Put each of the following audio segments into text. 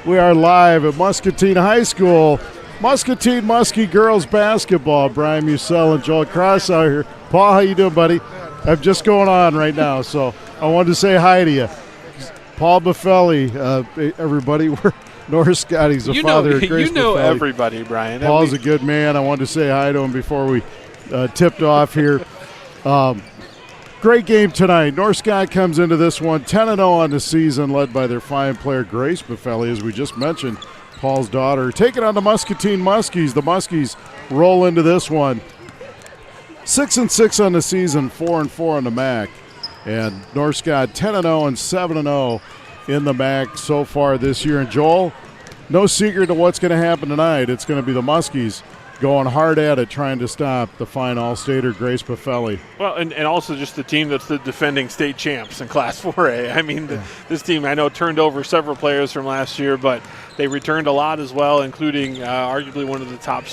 We are live at Muscatine High School. Muscatine Muskie girls basketball. Brian Musell and Joel Cross out here. Paul, how you doing, buddy? I'm just going on right now, so I wanted to say hi to you. Paul Buffelli, everybody. We're Norris Scott. He's the father of Grace You know Buffelli. everybody, Brian. Paul's a good man. I wanted to say hi to him before we tipped off here. Great game tonight. North Scott comes into this one 10-0 on the season, led by their fine player Grace Buffelli, as we just mentioned, Paul's daughter. Taking on the Muscatine Muskies. The Muskies roll into this one 6-6 on the season, 4-4 on the MAC. And North Scott 10-0 and 7-0 in the MAC so far this year. And Joel, no secret to what's going to happen tonight. It's going to be the Muskies going hard at it, trying to stop the fine All-Stater Grace Buffelli. Well, and also just the team that's the defending state champs in Class 4A. I mean, this team, I know, turned over several players from last year, but they returned a lot as well, including arguably one of the top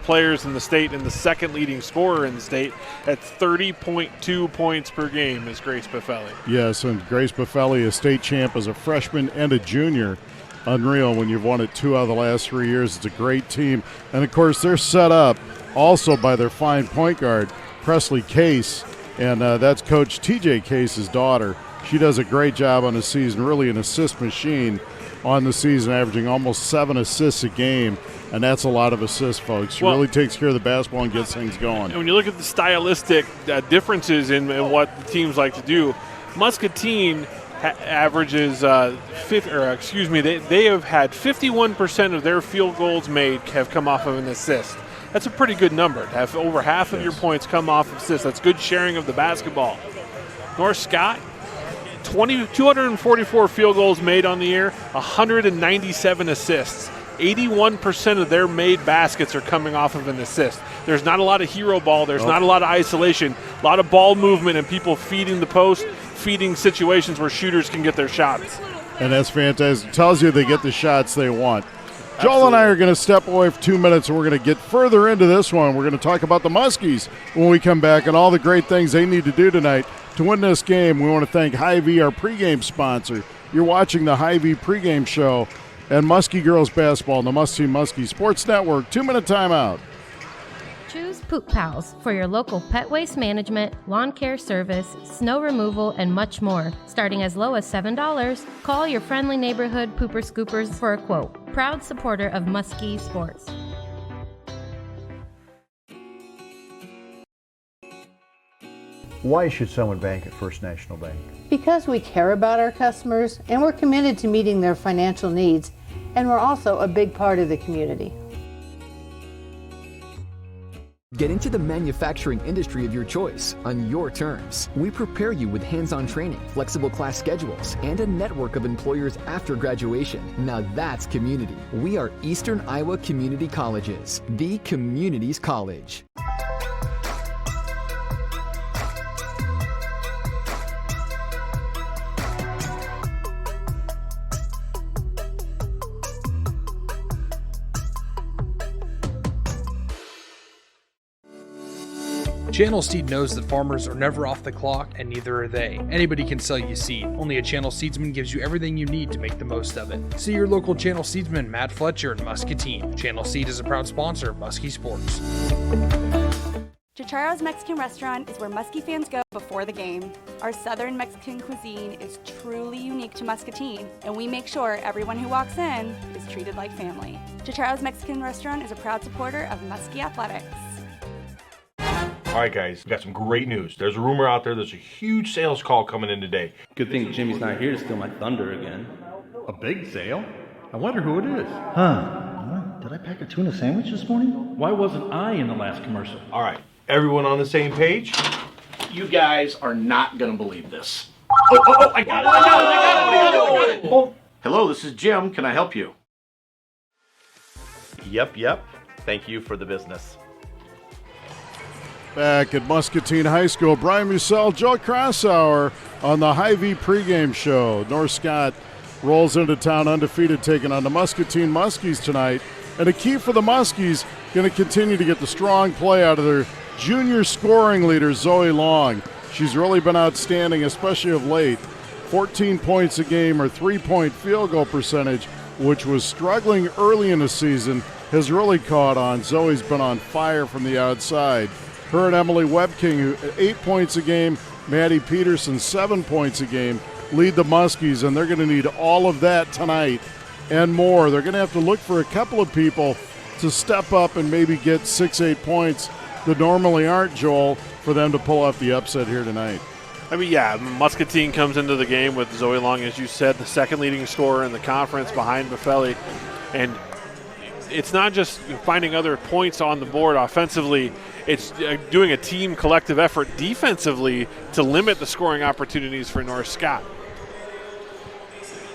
players in the state and the second leading scorer in the state at 30.2 points per game is Grace Buffelli. Yes, and Grace Buffelli, a state champ as a freshman and a junior. Unreal when you've won it 2 out of the last 3 years. It's a great team. And, of course, they're set up also by their fine point guard, Presley Case, and that's Coach T.J. Case's daughter. She does a great job on the season, really an assist machine on the season, averaging almost 7 assists a game, and that's a lot of assists, folks. She really takes care of the basketball and gets things going. And when you look at the stylistic differences in what the teams like to do, Muscatine averages they have had 51% of their field goals made have come off of an assist. That's a pretty good number to have over half of your points come off of assists. That's good sharing of the basketball. North Scott, 244 field goals made on the year, 197 assists. 81% of their made baskets are coming off of an assist. There's not a lot of hero ball. There's not a lot of isolation. A lot of ball movement and people feeding the post, feeding situations where shooters can get their shots. And that's fantastic. It tells you they get the shots they want. Joel and I are going to step away for 2 minutes, and we're going to get further into this one. We're going to talk about the Muskies when we come back and all the great things they need to do tonight to win this game. We want to thank Hy-Vee, our pregame sponsor. You're watching the Hy-Vee pregame show and Muskie Girls Basketball on the Muskie Sports Network. 2-minute timeout. Choose Poop Pals for your local pet waste management, lawn care service, snow removal, and much more. Starting as low as $7, call your friendly neighborhood pooper scoopers for a quote. Proud supporter of Muskie Sports. Why should someone bank at First National Bank? Because we care about our customers and we're committed to meeting their financial needs, and we're also a big part of the community. Get into the manufacturing industry of your choice on your terms. We prepare you with hands-on training, flexible class schedules, and a network of employers after graduation. Now that's community. We are Eastern Iowa Community Colleges, the community's college. Channel Seed knows that farmers are never off the clock, and neither are they. Anybody can sell you seed. Only a Channel Seedsman gives you everything you need to make the most of it. See your local Channel Seedsman, Matt Fletcher in Muscatine. Channel Seed is a proud sponsor of Muskie Sports. Chicharo's Mexican Restaurant is where Muskie fans go before the game. Our Southern Mexican cuisine is truly unique to Muscatine, and we make sure everyone who walks in is treated like family. Chicharo's Mexican Restaurant is a proud supporter of Muskie Athletics. All right, guys, we got some great news. There's a rumor out there there's a huge sales call coming in today. Good thing Jimmy's not here to steal my thunder again. A big sale? I wonder who it is. Did I pack a tuna sandwich this morning? Why wasn't I in the last commercial? All right, everyone on the same page? You guys are not going to believe this. I got it. Oh. Hello, this is Jim. Can I help you? Yep. Thank you for the business. Back at Muscatine High School, Brian Musell, Joe Crossauer on the Hy-Vee pregame show. North Scott rolls into town undefeated, taking on the Muscatine Muskies tonight. And a key for the Muskies, going to continue to get the strong play out of their junior scoring leader, Zoe Long. She's really been outstanding, especially of late. 14 points a game, or 3-point field goal percentage, which was struggling early in the season, has really caught on. Zoe's been on fire from the outside. Her and Emily Webking, 8 points a game, Maddie Peterson, 7 points a game, lead the Muskies, and they're going to need all of that tonight and more. They're going to have to look for a couple of people to step up and maybe get 6-8 points that normally aren't, Joel, for them to pull off the upset here tonight. I mean, yeah, Muscatine comes into the game with Zoe Long, as you said, the second leading scorer in the conference behind Buffelli. And it's not just finding other points on the board offensively, it's doing a team collective effort defensively to limit the scoring opportunities for North Scott.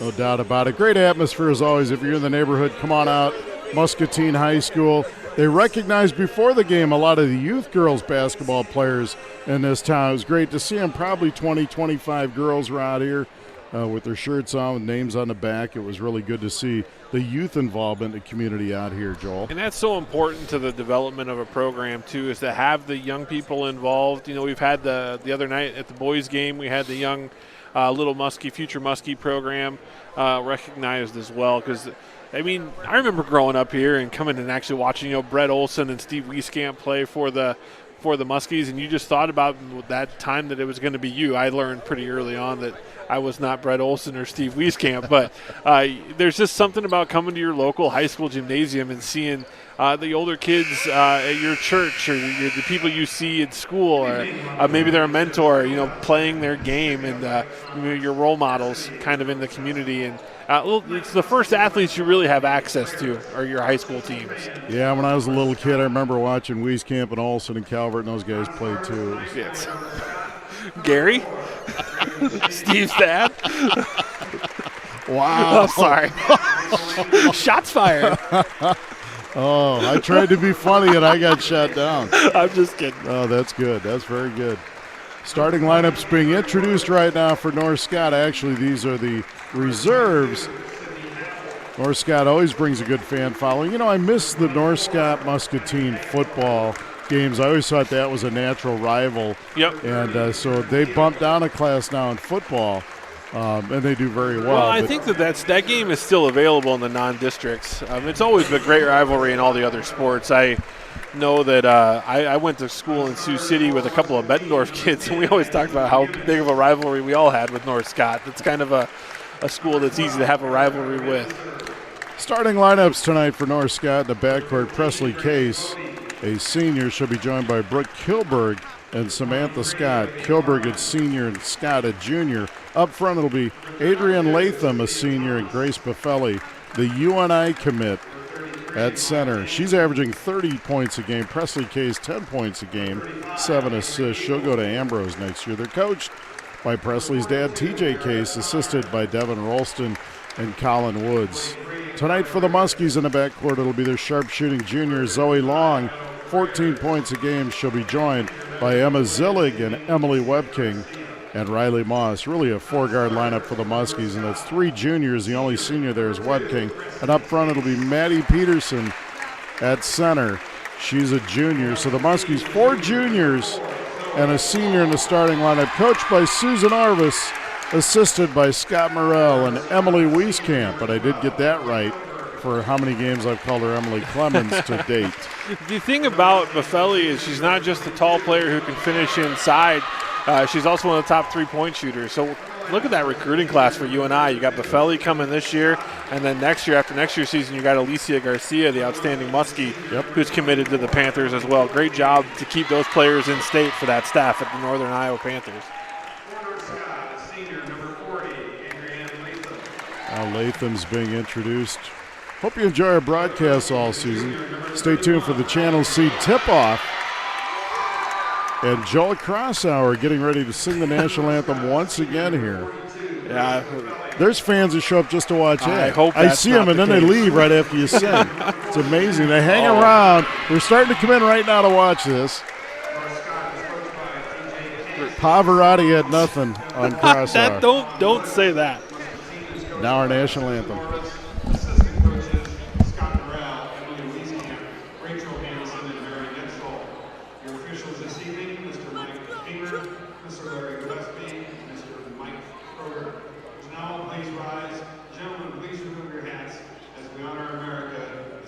No doubt about it. Great atmosphere as always. If you're in the neighborhood, come on out. Muscatine High School. They recognized before the game a lot of the youth girls basketball players in this town. It was great to see them. Probably 20, 25 girls were out here with their shirts on with names on the back. It was really good to see the youth involvement in the community out here, Joel. And that's so important to the development of a program, too, is to have the young people involved. You know, we've had the other night at the boys' game, we had the young Little Muskie, Future Muskie program recognized as well, because I mean, I remember growing up here and coming and actually watching, you know, Brett Olson and Steve Wieskamp play for the Muskies, and you just thought about that time that it was going to be you. I learned pretty early on that I was not Brett Olson or Steve Wieskamp, but there's just something about coming to your local high school gymnasium and seeing the older kids at your church or the people you see at school, or maybe they're a mentor, you know, playing their game, and your role models kind of in the community. And it's the first athletes you really have access to are your high school teams. Yeah, when I was a little kid, I remember watching Wieskamp and Olson and Calvert, and those guys played too. Yes. Gary? Steve's dad? Wow. Oh, sorry. Shots fired. Oh, I tried to be funny and I got shot down. I'm just kidding. Oh, that's good. That's very good. Starting lineups being introduced right now for North Scott. Actually, these are the reserves. North Scott always brings a good fan following. You know, I miss the North Scott Muscatine football games. I always thought that was a natural rival. Yep. And so they bumped down a class now in football, and they do very well. Well, I think that game is still available in the non-districts. It's always been a great rivalry in all the other sports. I know that I went to school in Sioux City with a couple of Bettendorf kids, and we always talked about how big of a rivalry we all had with North Scott. It's kind of a school that's easy to have a rivalry with. Starting lineups tonight for North Scott in the backcourt, Presley Case, a senior, she'll be joined by Brooke Kilberg and Samantha Scott. Kilberg a senior and Scott a junior. Up front it'll be Adrienne Latham, a senior, and Grace Buffelli, the UNI commit at center. She's averaging 30 points a game. Presley Case 10 points a game, 7 assists. She'll go to Ambrose next year. They're coached by Presley's dad, TJ Case, assisted by Devin Rolston and Colin Woods. Tonight for the Muskies in the backcourt, it'll be their sharpshooting junior, Zoe Long, 14 points a game. She'll be joined by Emma Zillig and Emily Webking and Riley Moss. Really a four-guard lineup for the Muskies, and that's 3 juniors. The only senior there is Webking. And up front, it'll be Maddie Peterson at center. She's a junior. So the Muskies, 4 juniors and a senior in the starting lineup, coached by Susan Arvis, assisted by Scott Morrell and Emily Wieskamp. But I did get that right for how many games I've called her Emily Clemens to date. The thing about Buffelli is she's not just a tall player who can finish inside. She's also one of the top 3-point shooters. So look at that recruiting class for UNI. You got Buffelli coming this year, and then next year, after next year's season, you got Alicia Garcia, the outstanding Muskie, who's committed to the Panthers as well. Great job to keep those players in state for that staff at the Northern Iowa Panthers. Latham's being introduced. Hope you enjoy our broadcasts all season. Stay tuned for the Channel C tip-off. And Joel Crossauer getting ready to sing the national anthem once again here. Yeah, there's fans who show up just to watch it. I see them, and then they leave right after you sing. It's amazing. They hang around. They're starting to come in right now to watch this. Pavarotti had nothing on Crossauer. Don't say that. Now our national anthem.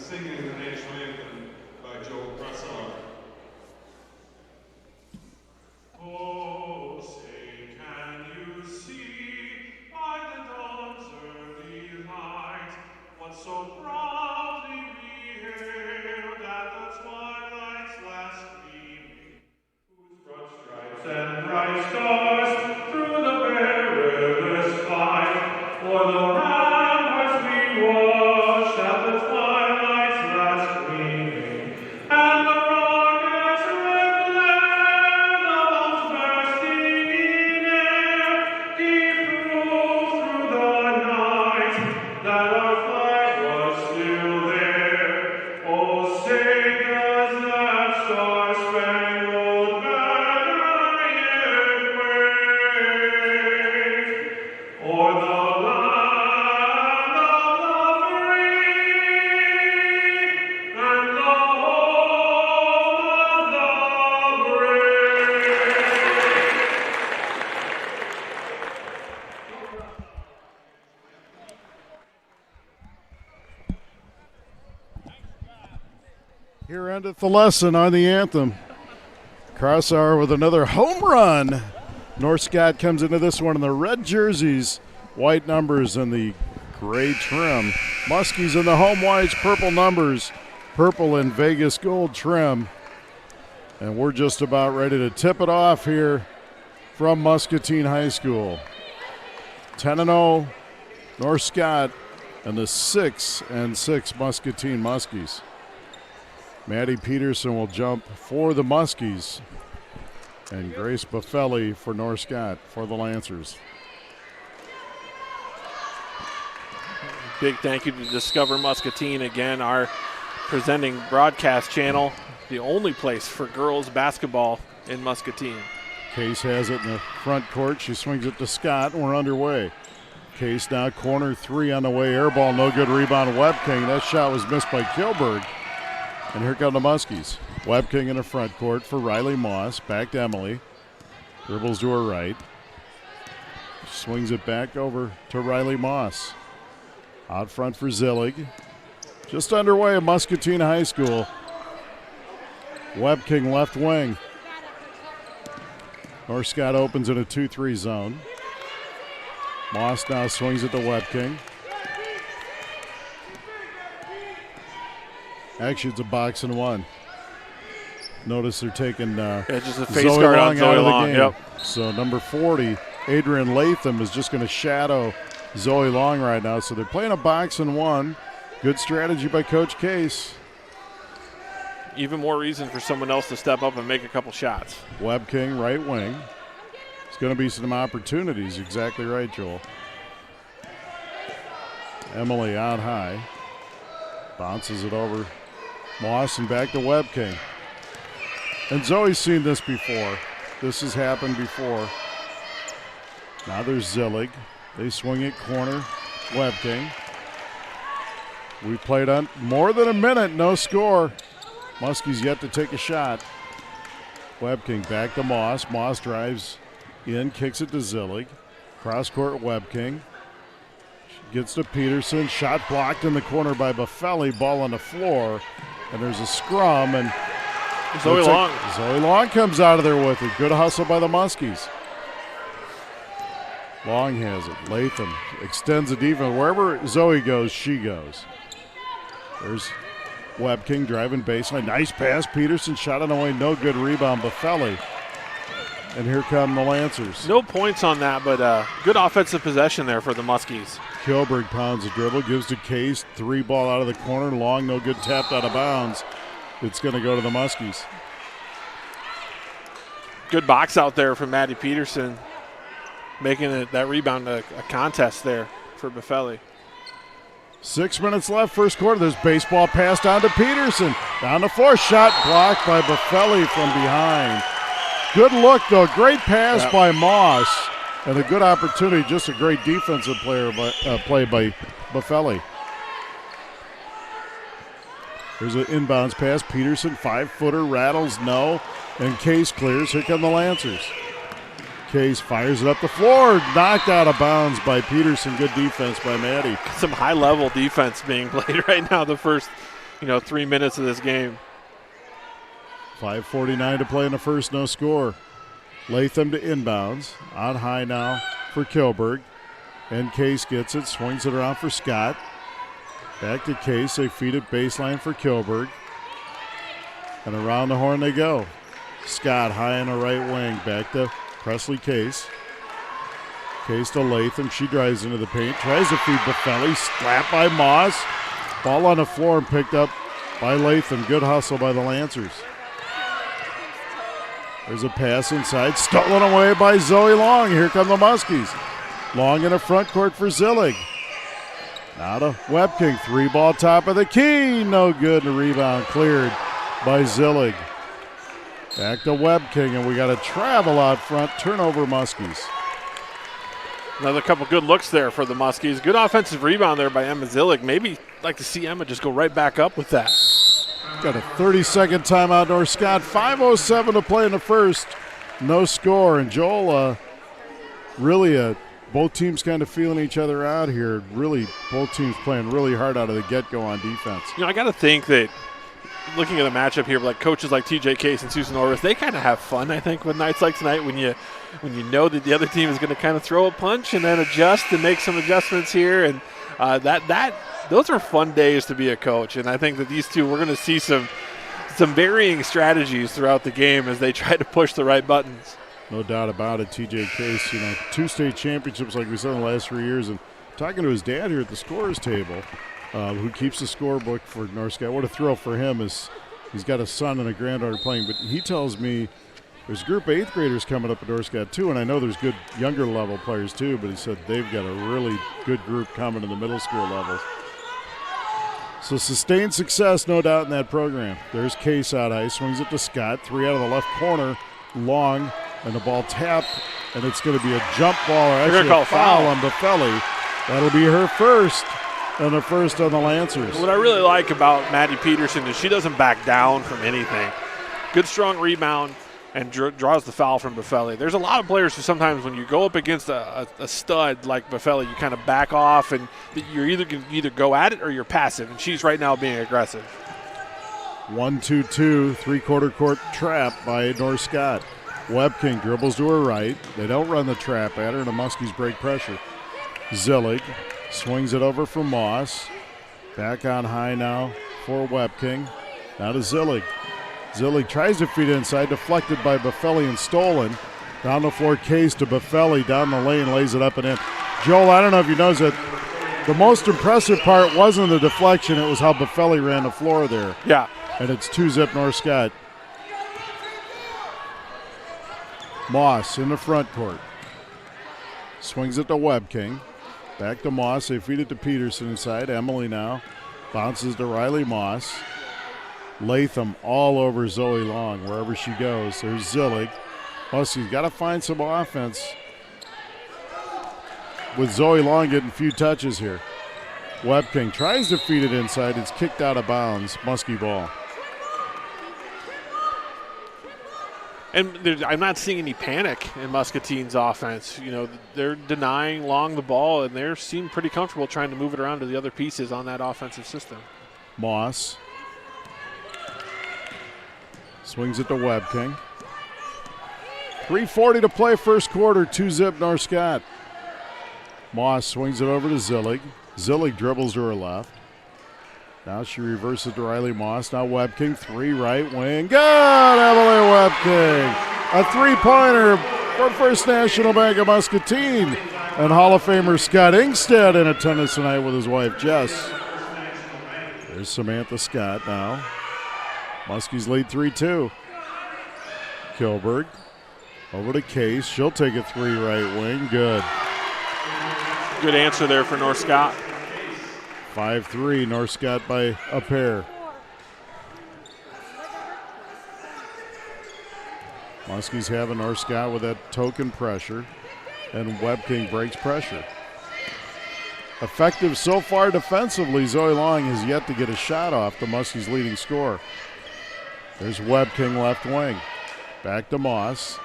singing the national anthem by Joe Pressar. Oh, say, can you see by the dawn's early light what so proudly we hailed at the twilight's last gleaming, whose broad stripes and bright stars through the perilous fight o'er the ramparts we watched at the twilight's last gleaming, and the rockets red land of bursting in air gave proof through the night that our flag was still there. Oh, say does that star-spangled banner yet wave o'er the land of the free and the home of the brave? Here endeth the lesson on the anthem. Crosshour with another home run. North Scott comes into this one in the red jerseys, white numbers, and the gray trim. Muskies in the home whites, purple numbers, purple and Vegas gold trim. And we're just about ready to tip it off here from Muscatine High School. 10-0 North Scott and the 6-6 Muscatine Muskies. Maddie Peterson will jump for the Muskies, and Grace Buffelli for North Scott for the Lancers. Big thank you to Discover Muscatine, again, our presenting broadcast channel, the only place for girls basketball in Muscatine. Case has it in the front court. She swings it to Scott, and we're underway. Case now corner three on the way. Air ball, no good. Rebound, Webking. That shot was missed by Kilberg. And here come the Muskies. Webking in the front court for Riley Moss. Back to Emily. Dribbles to her right. Swings it back over to Riley Moss. Out front for Zillig. Just underway at Muscatine High School. Webking left wing. North Scott opens in a 2-3 zone. Moss now swings it to Webking. Actually, it's a box and one. Notice they're taking just a face Zoe guard Long on Zoe out of the Long. game. Yep. So number 40, Adrian Latham, is just going to shadow Zoe Long right now. So they're playing a box and one. Good strategy by Coach Case. Even more reason for someone else to step up and make a couple shots. Webking, right wing. It's going to be some opportunities. Exactly right, Joel. Emily out high. Bounces it over Moss and back to Webking. And Zoe's seen this before. This has happened before. Now there's Zillig. They swing it corner. Webking. We played on more than a minute, no score. Muskies yet to take a shot. Webking back to Moss. Moss drives in, kicks it to Zillig. Cross court Webking. Gets to Peterson. Shot blocked in the corner by Buffelli. Ball on the floor. And there's a scrum. And Zoe Long. Zoe Long comes out of there with it. Good hustle by the Muskies. Long has it. Latham extends the defense. Wherever Zoe goes, she goes. There's Webking driving baseline. Nice pass. Peterson shot it away. No good rebound. Buffelli. And here come the Lancers. No points on that, but good offensive possession there for the Muskies. Kilberg pounds the dribble, gives to Case. Three ball out of the corner. Long, no good, tapped out of bounds. It's going to go to the Muskies. Good box out there from Maddie Peterson, making that rebound a contest there for Buffelli. 6 minutes left, first quarter. There's baseball passed on to Peterson. Down the floor, shot blocked by Buffelli from behind. Good look, though. Great pass by Moss. And a good opportunity, just a great defensive play by Buffelli. There's an inbounds pass. Peterson, 5-footer, rattles, no. And Case clears. Here come the Lancers. Case fires it up the floor. Knocked out of bounds by Peterson. Good defense by Maddie. Some high-level defense being played right now. The first 3 minutes of this game. 5:49 to play in the first, no score. Latham to inbounds. On high now for Kilberg. And Case gets it, swings it around for Scott. Back to Case, they feed it baseline for Kilberg. And around the horn they go. Scott high on the right wing, back to Presley Case. Case to Latham, she drives into the paint, tries to feed Buffelli, slapped by Moss. Ball on the floor and picked up by Latham. Good hustle by the Lancers. There's a pass inside, stolen away by Zoe Long. Here come the Muskies. Long in the front court for Zillig. Now to Webking, 3-ball top of the key. No good, and the rebound cleared by Zillig. Back to Webking, and we got a travel out front. Turnover Muskies. Another couple good looks there for the Muskies. Good offensive rebound there by Emma Zillig. Maybe like to see Emma just go right back up with that. Got a 30-second timeout, North Scott. 5:07 to play in the first. No score. And Joel, really both teams kind of feeling each other out here. Really, both teams playing really hard out of the get-go on defense. I got to think that looking at a matchup here, like coaches like TJ Case and Susan Orvis, they kind of have fun, I think, with nights like tonight when you know that the other team is going to kind of throw a punch and then adjust and make some adjustments here. And those are fun days to be a coach. And I think that these two, we're going to see some varying strategies throughout the game as they try to push the right buttons. No doubt about it. TJ Case, 2 state championships like we said in the last 3 years. And talking to his dad here at the scorer's table, who keeps the scorebook for North Scott. What a thrill for him is he's got a son and a granddaughter playing. But he tells me there's a group of 8th graders coming up at North Scott too, and I know there's good younger level players too, but he said they've got a really good group coming in the middle school levels. So sustained success, no doubt, in that program. There's Case out high, swings it to Scott, 3 out of the left corner, Long, and the ball tapped, and it's going to be a jump ball, or actually a foul on Buffelli. That'll be her first, and the first on the Lancers. What I really like about Maddie Peterson is she doesn't back down from anything. Good, strong rebound, and draws the foul from Buffelli. There's a lot of players who sometimes when you go up against a stud like Buffelli, you kind of back off, and you're either go at it or you're passive, and she's right now being aggressive. 1-2-2, 3-quarter court trap by North Scott. Webking dribbles to her right. They don't run the trap at her, and the Muskies break pressure. Zillig swings it over for Moss. Back on high now for Webking. Now to Zillig. Zillig tries to feed inside, deflected by Buffelli and stolen. Down the floor, Case to Buffelli, down the lane, lays it up and in. Joel, I don't know if you noticed that the most impressive part wasn't the deflection, it was how Buffelli ran the floor there. Yeah. And it's 2-zip North Scott. Moss in the front court. Swings it to Webking. Back to Moss, they feed it to Peterson inside. Emily now bounces to Riley Moss. Latham all over Zoe Long wherever she goes. There's Zillig. Muskie's got to find some offense with Zoe Long getting a few touches here. Webking tries to feed it inside. It's kicked out of bounds. Muskie ball. And I'm not seeing any panic in Muscatine's offense. They're denying Long the ball, and they seem pretty comfortable trying to move it around to the other pieces on that offensive system. Moss swings it to Webking. 3:40 to play first quarter, 2-zip North Scott. Moss swings it over to Zillig. Zillig dribbles to her left. Now she reverses to Riley Moss. Now Webking, 3 right wing. Good, Emily Webking. A 3-pointer for First National Bank of Muscatine. And Hall of Famer Scott Ingstead in attendance tonight with his wife Jess. There's Samantha Scott now. Muskies lead 3-2. Kilberg over to Case. She'll take a 3 right wing. Good. Good answer there for North Scott. 5-3, North Scott by a pair. Muskies having North Scott with that token pressure, and Webking breaks pressure. Effective so far defensively, Zoe Long has yet to get a shot off, the Muskies' leading scorer. There's Webking left wing. Back to Moss.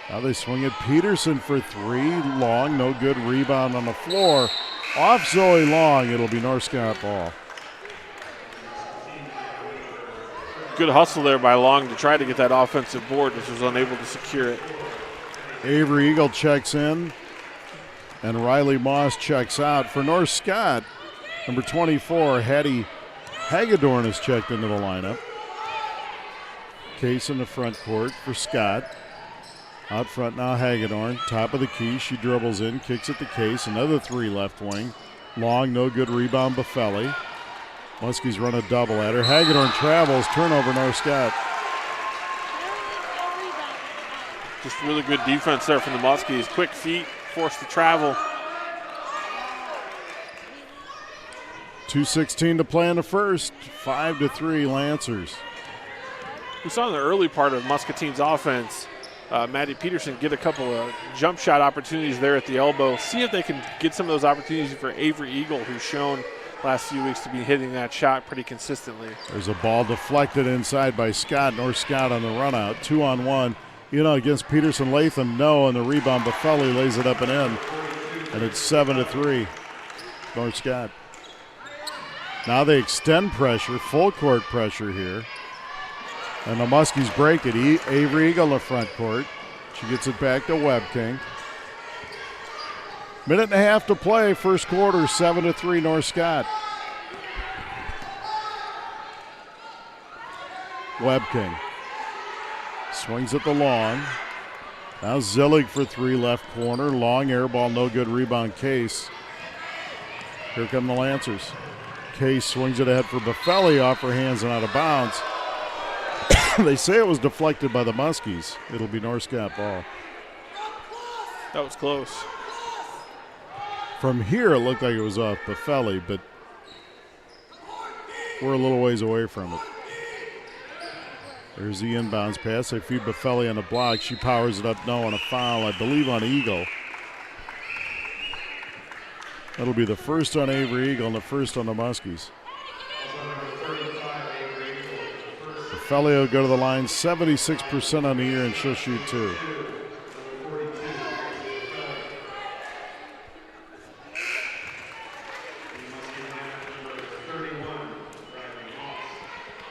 Now they swing at Peterson for 3. Long, no good, rebound on the floor. Off Zoe Long, it'll be North Scott ball. Good hustle there by Long to try to get that offensive board, which was unable to secure it. Avery Eagle checks in, and Riley Moss checks out. For North Scott, number 24, Hattie Hagedorn is checked into the lineup. Case in the front court for Scott. Out front now Hagedorn, top of the key. She dribbles in, kicks it to Case. Another 3 left wing. Long, no good rebound, Buffelli. Muskies run a double at her. Hagedorn travels, turnover North Scott. Just really good defense there from the Muskies. Quick feet, forced to travel. 2:16 to play in the first. 5-3 Lancers. We saw in the early part of Muscatine's offense, Maddie Peterson get a couple of jump shot opportunities there at the elbow. See if they can get some of those opportunities for Avery Eagle, who's shown last few weeks to be hitting that shot pretty consistently. There's a ball deflected inside by Scott. North Scott on the run out. 2-on-1. Against Peterson Latham, no, and the rebound, Buffelli lays it up and in. And it's 7-3. North Scott. Now they extend pressure, full court pressure here. And the Muskies break it. Avery Eagle in the front court. She gets it back to Webking. Minute and a half to play, first quarter, 7-3 North Scott. Webking swings at the Long. Now Zillig for 3 left corner. Long air ball, no good rebound, Case. Here come the Lancers. Case swings it ahead for Buffelli, off her hands and out of bounds. They say it was deflected by the Muskies. It'll be North Scott ball. That was close. From here, it looked like it was off Buffelli, but we're a little ways away from it. There's the inbounds pass. They feed Buffelli on the block. She powers it up, no, on a foul, I believe on Eagle. That'll be the first on Avery Eagle and the first on the Muskies. Buffelli will go to the line, 76% on the year, and she'll shoot 2.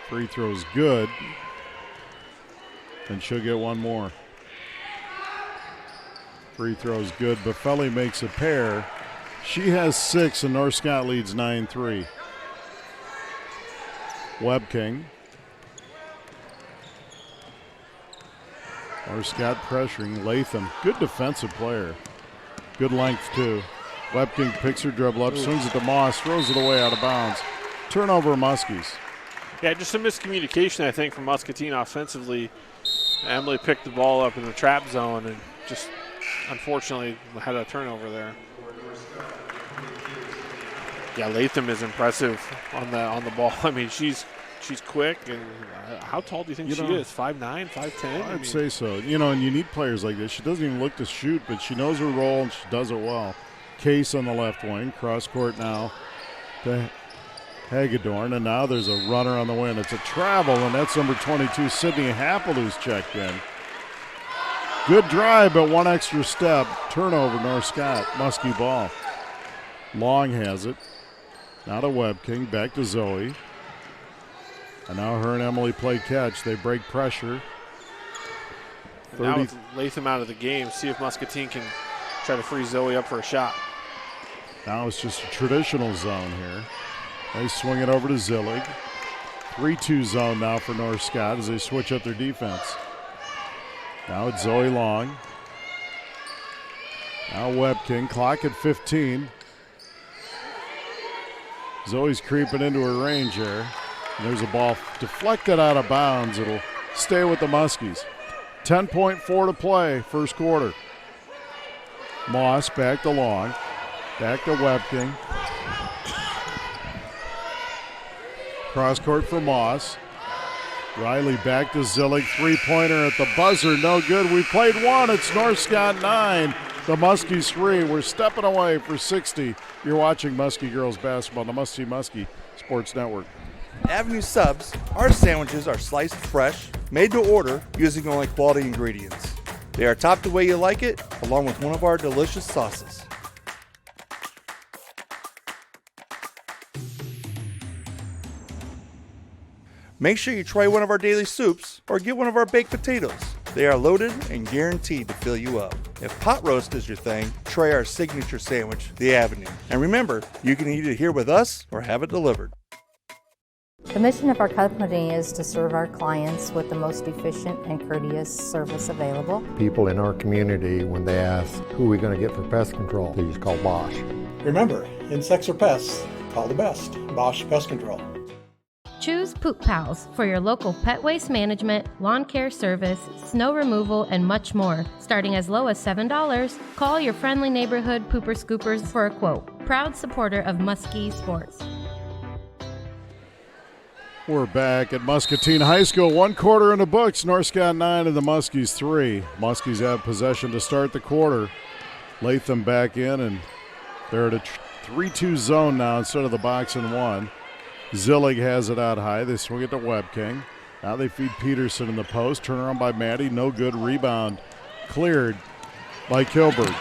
Free throw's good, and she'll get one more. Free throw's good. Buffelli makes a pair. She has 6, and North Scott leads 9-3. Webking. North Scott pressuring Latham. Good defensive player. Good length, too. Webking picks her dribble up, swings it to Moss, throws it away out of bounds. Turnover, Muskies. Yeah, just some miscommunication, I think, from Muscatine offensively. Emily picked the ball up in the trap zone and just unfortunately had a turnover there. Yeah, Latham is impressive on the ball. I mean, she's quick, and how tall do you think she is? 5'9", 5'10"? I'd say so. And you need players like this. She doesn't even look to shoot, but she knows her role and she does it well. Case on the left wing, cross court now to Hagedorn, and now there's a runner on the wing. It's a travel, and that's number 22, Sydney Happel, who's checked in. Good drive, but one extra step. Turnover, North Scott. Muskie ball. Long has it. Now to Webking, back to Zoe. And now her and Emily play catch. They break pressure. Now with Latham out of the game, see if Muscatine can try to free Zoe up for a shot. Now it's just a traditional zone here. They swing it over to Zillig. 3-2 zone now for North Scott as they switch up their defense. Now it's Zoe Long. Now Webking, clock at 15. Zoe's creeping into her range there. And there's a ball deflected out of bounds. It'll stay with the Muskies. 10.4 to play, first quarter. Moss back to Long. Back to Webking. Cross court for Moss. Riley back to Zillig. Three-pointer at the buzzer. No good. We played one. It's North Scott 9. The Muskies 3. We're stepping away for 60. You're watching Muskie Girls Basketball on the Must-See Muskie Sports Network. Avenue Subs, our sandwiches are sliced fresh, made to order, using only quality ingredients. They are topped the way you like it, along with one of our delicious sauces. Make sure you try one of our daily soups or get one of our baked potatoes. They are loaded and guaranteed to fill you up. If pot roast is your thing, try our signature sandwich, The Avenue. And remember, you can eat it here with us or have it delivered. The mission of our company is to serve our clients with the most efficient and courteous service available. People in our community, when they ask, who are we going to get for pest control, they just call Bosch. Remember, insects or pests, call the best, Bosch Pest Control. Choose Poop Pals for your local pet waste management, lawn care service, snow removal, and much more. Starting as low as $7, call your friendly neighborhood pooper scoopers for a quote. Proud supporter of Muskies sports. We're back at Muscatine High School. 1 quarter in the books. North Scott 9 and the Muskies 3. Muskies have possession to start the quarter. Latham back in, and they're at a 3-2 zone now instead of the box and 1. Zillig has it out high. They swing it to Webking. Now they feed Peterson in the post. Turnaround by Maddie. No good. Rebound cleared by Kilberg.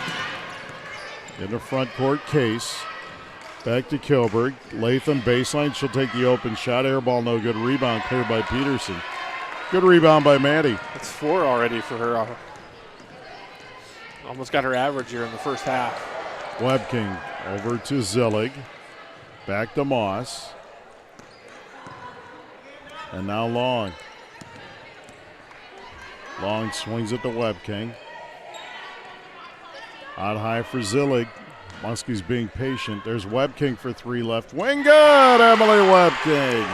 In the front court, Case. Back to Kilberg. Latham baseline. She'll take the open shot. Air ball, no good. Rebound cleared by Peterson. Good rebound by Maddie. That's 4 already for her. Almost got her average here in the first half. Webking over to Zillig. Back to Moss. And now Long. Long swings it to Webking. Out high for Zillig. Muskies being patient. There's Webking for 3 left. Wing good, Emily Webking.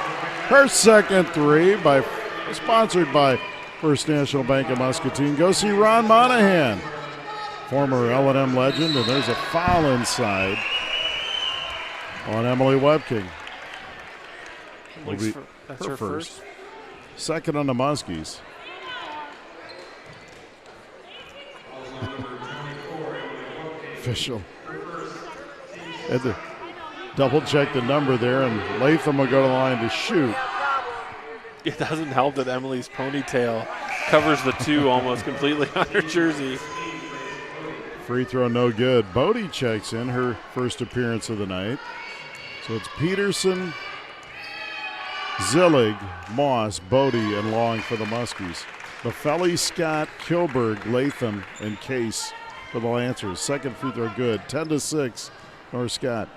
Her second 3 sponsored by First National Bank of Muscatine. Go see Ron Monahan, former L&M legend, and there's a foul inside on Emily Webking. That's her first. Second on the Muskies. Official. Had to double check the number there, and Latham will go to the line to shoot. It doesn't help that Emily's ponytail covers the 2 almost completely on her jersey. Free throw no good. Bodie checks in, her first appearance of the night. So it's Peterson, Zillig, Moss, Bodie, and Long for the Muskies. Buffelli, Scott, Kilberg, Latham, and Case for the Lancers. Second free throw good. 10-6, North Scott.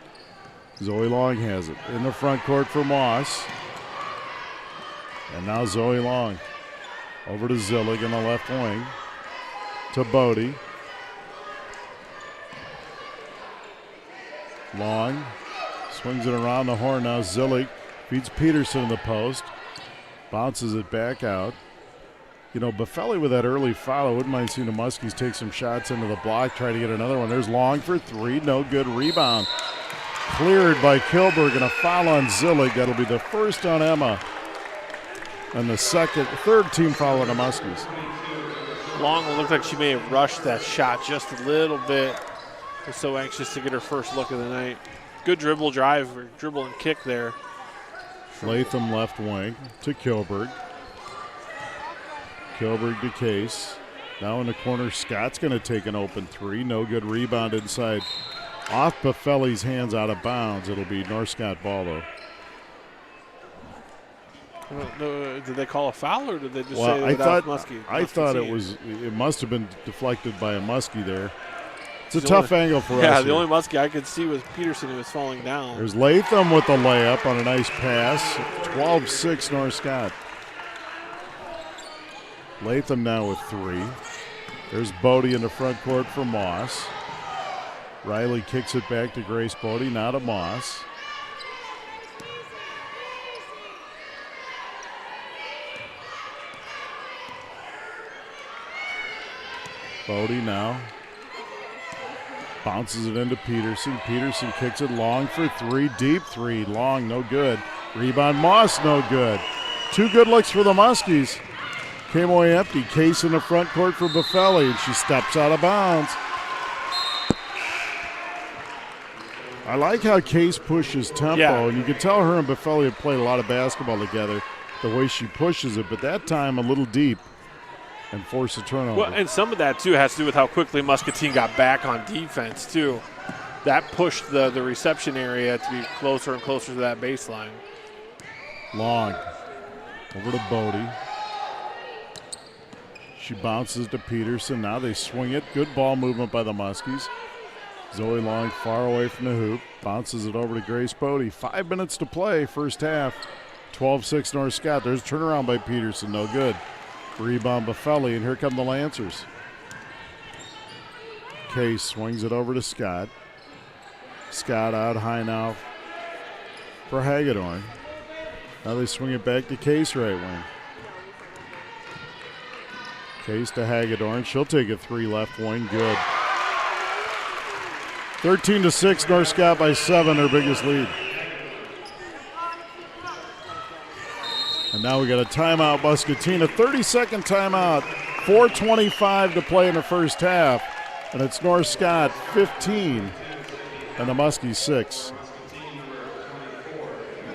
Zoe Long has it. In the front court for Moss. And now Zoe Long. Over to Zillig in the left wing. To Bodie. Long swings it around the horn. Now Zillig feeds Peterson in the post. Bounces it back out. You know, Buffelli with that early foul, I wouldn't mind seeing the Muskies take some shots into the block, try to get another one. There's Long for 3, no good. Rebound cleared by Kilberg, and a foul on Zillig. That'll be the first on Emma, and the third team foul on the Muskies. Long looked like she may have rushed that shot just a little bit. Was so anxious to get her first look of the night. Good dribble and kick there. Latham left wing to Kilberg. Kilberg to Case. Now in the corner, Scott's going to take an open 3. No good. Rebound inside. Off Buffelli's hands, out of bounds. It'll be North Scott ball, though. Did they call a foul, or did they just say that I thought it must have been deflected by a Muskie there. It's a tough angle for us. Yeah, the only Muskie I could see was Peterson, who was falling down. There's Latham with the layup on a nice pass. 12-6 North Scott. Latham now with 3. There's Bodie in the front court for Moss. Riley kicks it back to Grace Bodie, now to Moss. Bodie now bounces it into Peterson. Peterson kicks it long for 3. Deep 3. Long, no good. Rebound Moss, no good. 2 good looks for the Muskies. Came away empty. Case in the front court for Buffelli, and she steps out of bounds. I like how Case pushes tempo, and you can tell her and Buffelli have played a lot of basketball together, the way she pushes it, but that time a little deep and force a turnover. Well, and some of that, too, has to do with how quickly Muscatine got back on defense, too. That pushed the reception area to be closer and closer to that baseline. Long Over to Bodie. She bounces to Peterson. Now they swing it. Good ball movement by the Muskies. Zoe Long far away from the hoop. Bounces it over to Grace Bodie. 5 minutes to play, first half. 12-6 North Scott. There's a turnaround by Peterson. No good. Rebound Buffelli, and here come the Lancers. Case swings it over to Scott. Scott out high now for Hagedorn. Now they swing it back to Case right wing. Case to Hagedorn. She'll take a 3 left wing. Good. 13-6 North Scott by 7, their biggest lead. And now we got a timeout, Muscatine. A 30-second timeout. 4:25 to play in the first half. And it's North Scott 15 and the Muskies 6.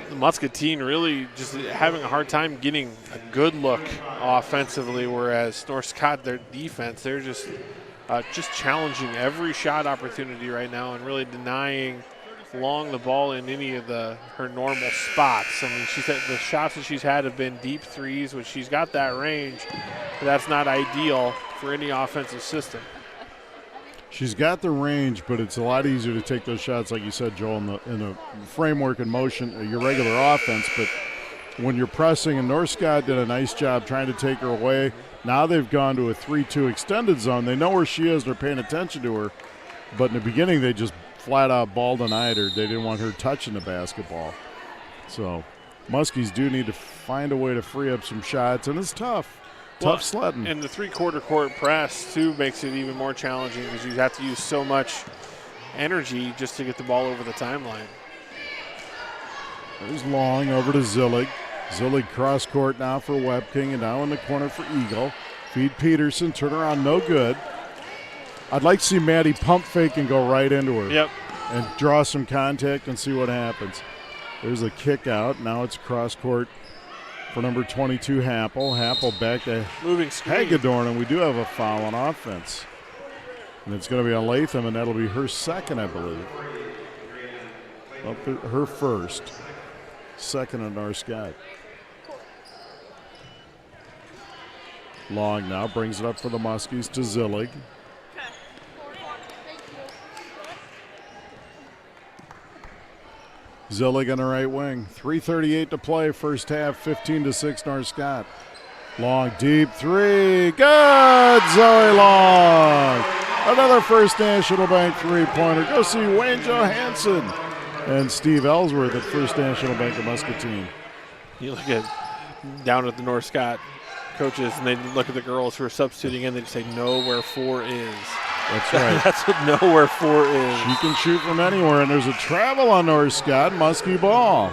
The Muscatine really just having a hard time getting a good look offensively, whereas North Scott, their defense, they're just challenging every shot opportunity right now and really denying Long the ball in any of her normal spots. I mean, she said the shots that she's had have been deep threes, which she's got that range, but that's not ideal for any offensive system. She's got the range, but it's a lot easier to take those shots, like you said, Joel, in the framework and motion, your regular offense. But when you're pressing, and North Scott did a nice job trying to take her away. Now they've gone to a 3-2 extended zone. They know where she is. They're paying attention to her. But in the beginning, they just flat out ball denied her. They didn't want her touching the basketball. So Muskies do need to find a way to free up some shots, and it's tough. Tough sledding. And the three-quarter court press, too, makes it even more challenging because you have to use so much energy just to get the ball over the timeline. There's Long over to Zillig. Zillig cross court now for Webking, and now in the corner for Eagle. Feed Peterson, turn around, no good. I'd like to see Maddie pump fake and go right into her. Yep. And draw some contact and see what happens. There's a kick out. Now it's cross court for number 22, Happel. Happel back to Hagedorn, and we do have a foul on offense. And it's going to be on Latham, and that'll be her second, I believe. Well, her first. Second on North Scott. Long now brings it up for the Muskies to Zillig. Zillig on the right wing. 3:38 to play, first half, 15-6 North Scott. Long, deep three. Good, Zoe Long. Another First National Bank three-pointer. Go see Wayne Johansson and Steve Ellsworth at First National Bank of Muscatine. You look at down at the North Scott coaches, and they look at the girls who are substituting in, they just say, know where 4 is. That's right. That's what know where 4 is. She can shoot from anywhere, and there's a travel on North Scott. Muskie ball.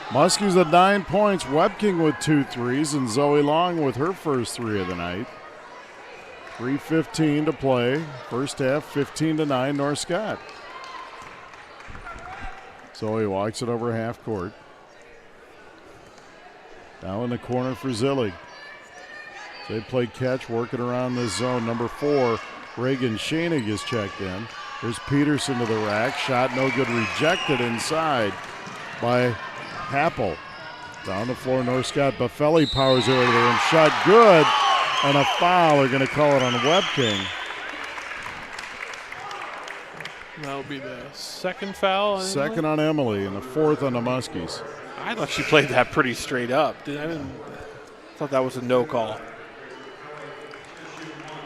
Muskies at 9 points. Webking with 2 threes, and Zoe Long with her first 3 of the night. 3:15 to play. First half, 15-9 North Scott. Zoe walks it over half court. Now in the corner for Zillig. They play catch, working around this zone. Number 4, Reagan Schoenig is checked in. There's Peterson to the rack. Shot no good, rejected inside by Happel. Down the floor, North Scott. Buffelli powers over there and shot good. And a foul. They're going to call it on Webking. That'll be the second foul. Second on Emily and the 4th on the Muskies. I thought she played that pretty straight up. I thought that was a no call.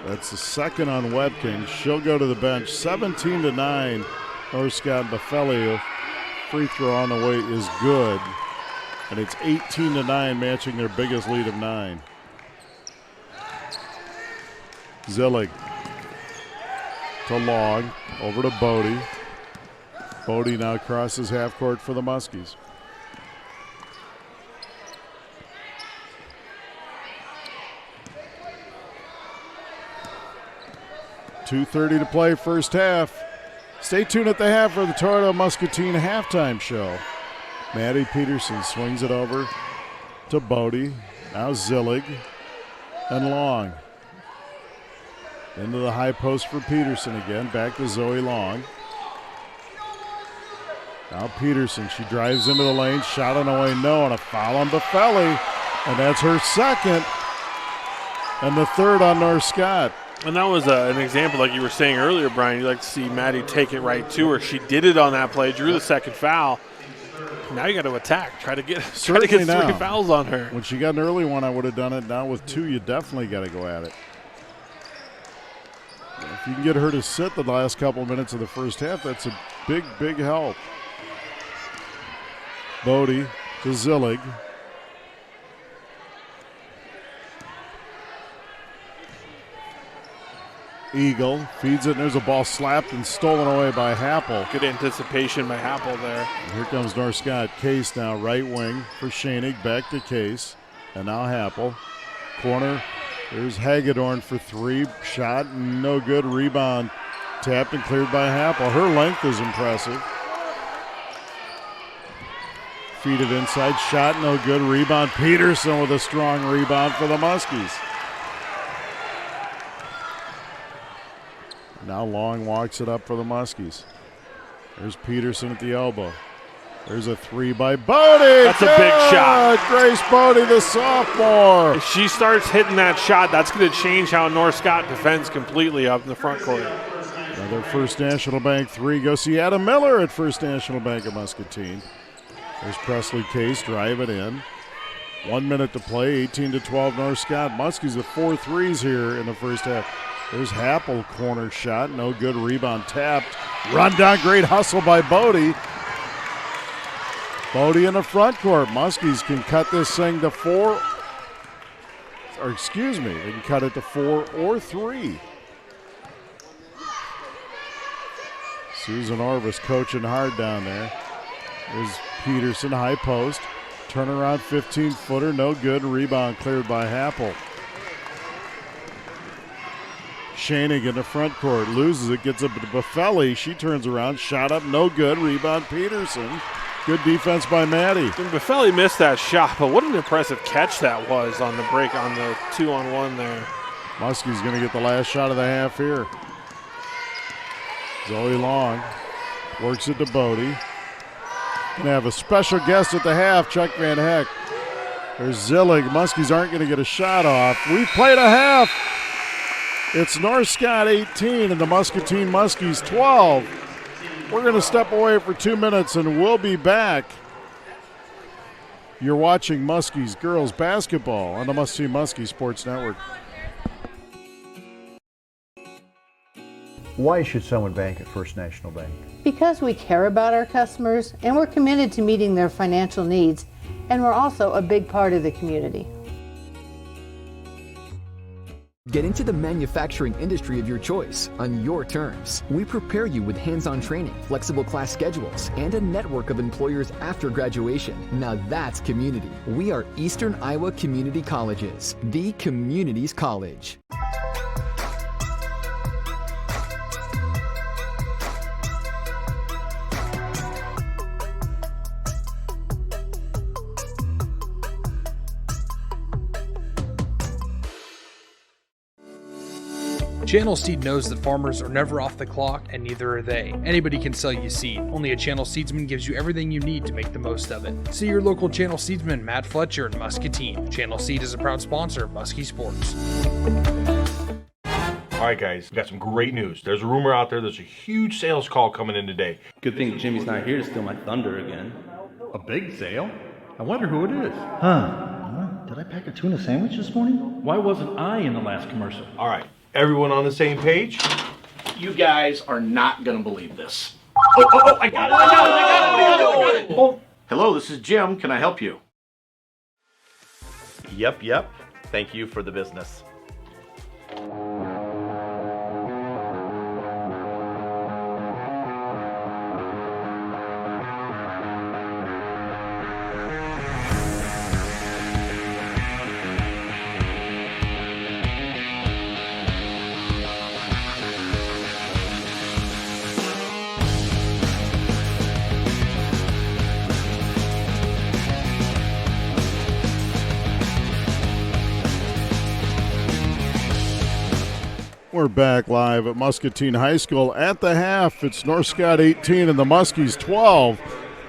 That's the second on Webking. She'll go to the bench. 17-9. North Scott. Buffelli. Free throw on the way is good. And it's 18-9, matching their biggest lead of 9. Zillig to Long. Over to Bodie. Bodie now crosses half court for the Muskies. .230 to play, first half. Stay tuned at the half for the Toronto Muscatine halftime show. Maddie Peterson swings it over to Bodie. Now Zillig and Long. Into the high post for Peterson again. Back to Zoe Long. Now Peterson, she drives into the lane, shot on the way, no, and a foul on Buffelli. And that's her second and the third on North Scott. And that was an example, like you were saying earlier, Brian. You'd like to see Maddie take it right to her. She did it on that play, drew the second foul. Now you got to attack. Try to get 3 fouls on her. When she got an early one, I would have done it. Now with 2, you definitely got to go at it. If you can get her to sit the last couple minutes of the first half, that's a big, big help. Bodie to Zillig. Eagle feeds it, and there's a ball slapped and stolen away by Happel. Good anticipation by Happel there. And here comes North Scott. Case now, right wing for Schoenig, back to Case. And now Happel. Corner, there's Hagedorn for 3. Shot, no good. Rebound, tapped and cleared by Happel. Her length is impressive. Feed it inside, shot, no good. Rebound, Peterson with a strong rebound for the Muskies. Now Long walks it up for the Muskies. There's Peterson at the elbow. There's a 3 by Bodie. That's a big shot. Grace Bodie, the sophomore. If she starts hitting that shot, that's going to change how North Scott defends completely up in the front court. Another First National Bank 3. Go see Adam Miller at First National Bank of Muscatine. There's Presley Case, drive it in. 1 minute to play, 18-12 North Scott. Muskies with 4 threes here in the first half. There's Happel, corner shot, no good. Rebound tapped. Run down, great hustle by Bodie. Bodie in the front court. Muskies can cut this thing to 4. Or excuse me, they can cut it to 4 or 3. Susan Orvis coaching hard down there. There's Peterson, high post. Turnaround 15-footer, no good. Rebound cleared by Happel. Schoenig in the front court, loses it, gets up to Buffelli. She turns around, shot up, no good. Rebound Peterson. Good defense by Maddie. And Buffelli missed that shot, but what an impressive catch that was on the break on the 2-on-1 there. Muskie's going to get the last shot of the half here. Zoe Long works it to Bodie. Going to have a special guest at the half, Chuck Van Heck. There's Zillig. Muskies aren't going to get a shot off. We've played a half. It's North Scott 18 and the Muscatine Muskies 12. We're going to step away for 2 minutes and we'll be back. You're watching Muskies girls basketball on the Must See Muskie Sports Network. Why should someone bank at First National Bank? Because we care about our customers and we're committed to meeting their financial needs, and we're also a big part of the community. Get into the manufacturing industry of your choice on your terms. We prepare you with hands-on training, flexible class schedules, and a network of employers after graduation. Now that's community. We are Eastern Iowa Community Colleges, the community's college. Channel Seed knows that farmers are never off the clock, and neither are they. Anybody can sell you seed. Only a Channel Seedsman gives you everything you need to make the most of it. See your local Channel Seedsman, Matt Fletcher in Muscatine. Channel Seed is a proud sponsor of Muskie Sports. All right, guys, we got some great news. There's a rumor out there. There's a huge sales call coming in today. Good thing Jimmy's not here to steal my thunder again. A big sale? I wonder who it is. Did I pack a tuna sandwich this morning? Why wasn't I in the last commercial? All right, everyone on the same page? You guys are not going to believe this. Oh, I got it. Oh, hello, this is Jim. Can I help you? Yep. Thank you for the business. We're back live at Muscatine High School at the half. It's North Scott 18 and the Muskies 12.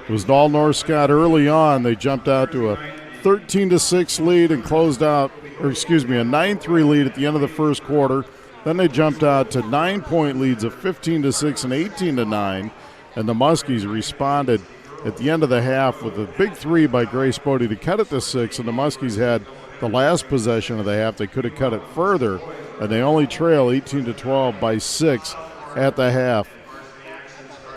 It was all North Scott early on. They jumped out to a 13-6 lead and closed out, a 9-3 lead at the end of the first quarter. Then they jumped out to 9-point leads of 15-6 and 18-9, and the Muskies responded at the end of the half with a big three by Grace Bodie to cut it to 6, and the Muskies had the last possession of the half. They could have cut it further, and they only trail 18-12 by 6 at the half.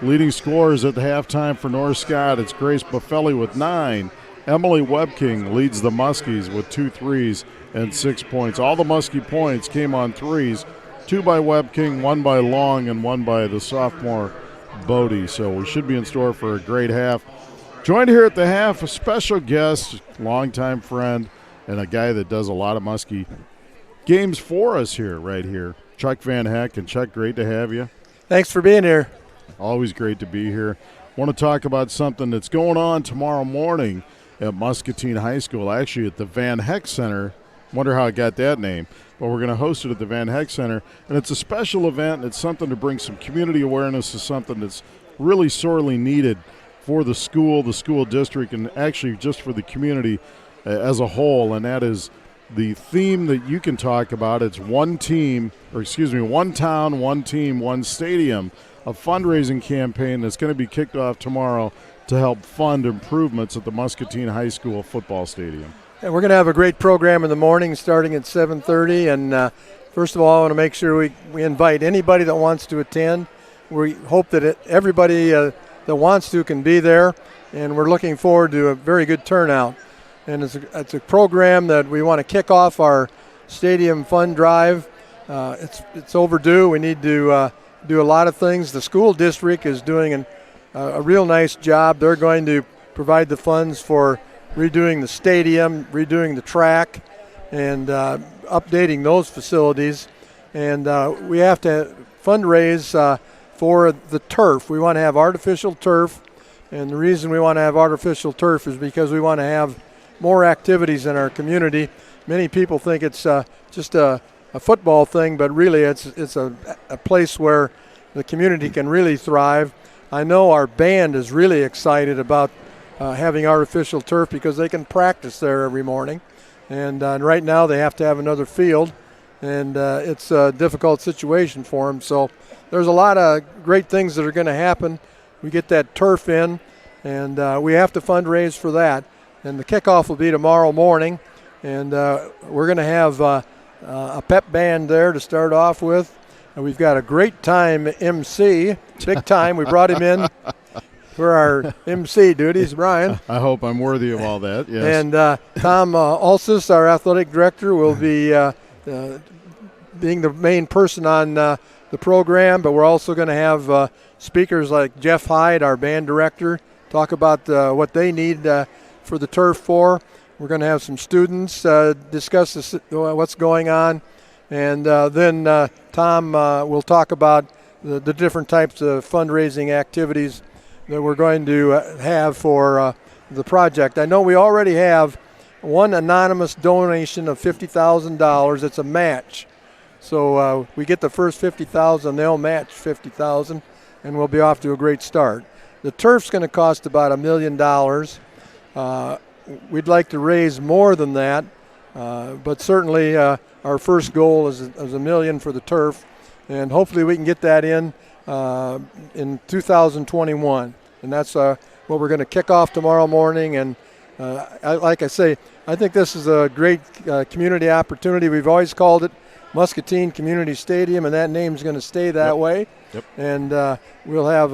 Leading scorers at the halftime for North Scott, it's Grace Buffelli with 9. Emily Webking leads the Muskies with 2 threes and 6 points. All the Muskie points came on threes, 2 by Webking, 1 by Long, and 1 by the sophomore Bodie. So we should be in store for a great half. Joined here at the half, a special guest, longtime friend, and a guy that does a lot of Muskie games for us right here. Chuck Van Heck. And Chuck, great to have you. Thanks for being here. Always great to be here. Want to talk about something that's going on tomorrow morning at Muscatine High School, actually at the Van Heck Center. Wonder how I got that name. But we're going to host it at the Van Heck Center. And it's a special event, and it's something to bring some community awareness to something that's really sorely needed for the school district, and actually just for the community as a whole. And that is the theme that you can talk about. It's one town, one team, one stadium, a fundraising campaign that's going to be kicked off tomorrow to help fund improvements at the Muscatine High School football stadium. And we're going to have a great program in the morning starting at 7:30. And first of all, I want to make sure we invite anybody that wants to attend. We hope that everybody that wants to can be there, and we're looking forward to a very good turnout. And it's a program that we want to kick off our stadium fund drive. It's overdue. We need to do a lot of things. The school district is doing a real nice job. They're going to provide the funds for redoing the stadium, redoing the track, and updating those facilities. And we have to fundraise for the turf. We want to have artificial turf, and the reason we want to have artificial turf is because we want to have more activities in our community. Many people think it's just a football thing, but really it's a place where the community can really thrive. I know our band is really excited about having artificial turf because they can practice there every morning. And right now they have to have another field, and it's a difficult situation for them. So there's a lot of great things that are going to happen. We get that turf in, and we have to fundraise for that. And the kickoff will be tomorrow morning, and we're going to have a pep band there to start off with. And we've got a great time MC, big time. We brought him in for our MC duties, Brian. I hope I'm worthy of all that, yes. And Tom Alsis, our athletic director, will be being the main person on the program, but we're also going to have speakers like Jeff Hyde, our band director, talk about what they need for the turf for. We're going to have some students discuss what's going on, and then Tom will talk about the different types of fundraising activities that we're going to have for the project. I know we already have one anonymous donation of $50,000. It's a match. So we get the first $50,000, they'll match $50,000, and we'll be off to a great start. The turf's going to cost about $1 million. We'd like to raise more than that, but certainly our first goal is $1 million for the turf, and hopefully we can get that in 2021. And that's what we're going to kick off tomorrow morning. And like I say, I think this is a great community opportunity. We've always called it Muscatine Community Stadium, and that name's going to stay that way. Yep. And we'll have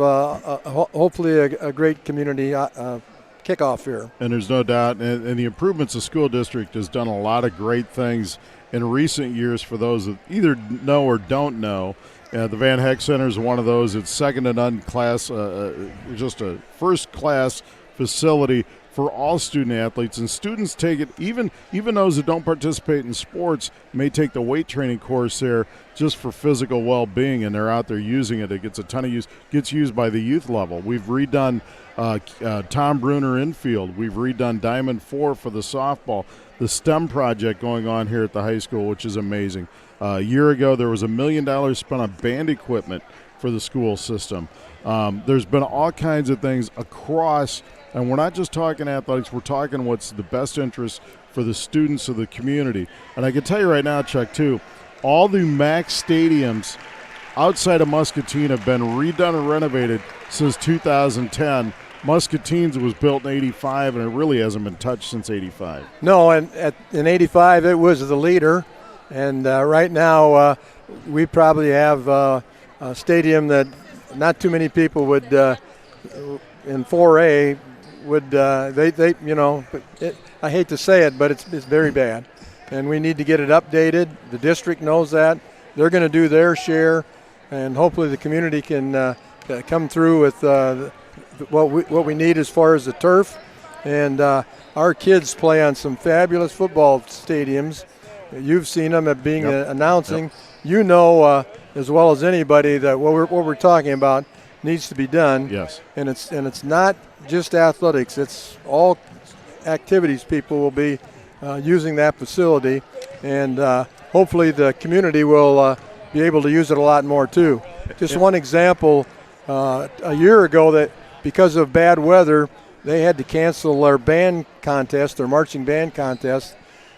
hopefully a great community kickoff here. And there's no doubt, and the improvements the school district has done a lot of great things in recent years for those that either know or don't know. The Van Heck Center is one of those. It's second to none class, just a first-class facility for all student athletes, and students take it, even those that don't participate in sports may take the weight training course there just for physical well-being, and they're out there using it. It gets a ton of use, gets used by the youth level. We've redone Tom Bruner infield. We've redone Diamond 4 for the softball. The STEM project going on here at the high school, which is amazing. A year ago, there was $1 million spent on band equipment for the school system. There's been all kinds of things across, and we're not just talking athletics, we're talking what's the best interest for the students of the community. And I can tell you right now, Chuck, too, all the MAC stadiums outside of Muscatine have been redone and renovated since 2010. Muscatine's was built in 85, and it really hasn't been touched since 85. No, and in 85 it was the leader, and right now we probably have a stadium that not too many people would in 4A would they you know, I hate to say it, but it's very bad, and we need to get it updated. The district knows that. They're going to do their share, and hopefully the community can come through with what we need as far as the turf. And our kids play on some fabulous football stadiums. You've seen them at being announcing. Yep. You know as well as anybody that what we're talking about needs to be done. Yes. And it's not just athletics. It's all activities. People will be using that facility, and hopefully the community will be able to use it a lot more too. Just one example, a year ago that because of bad weather, they had to cancel their band contest, their marching band contest,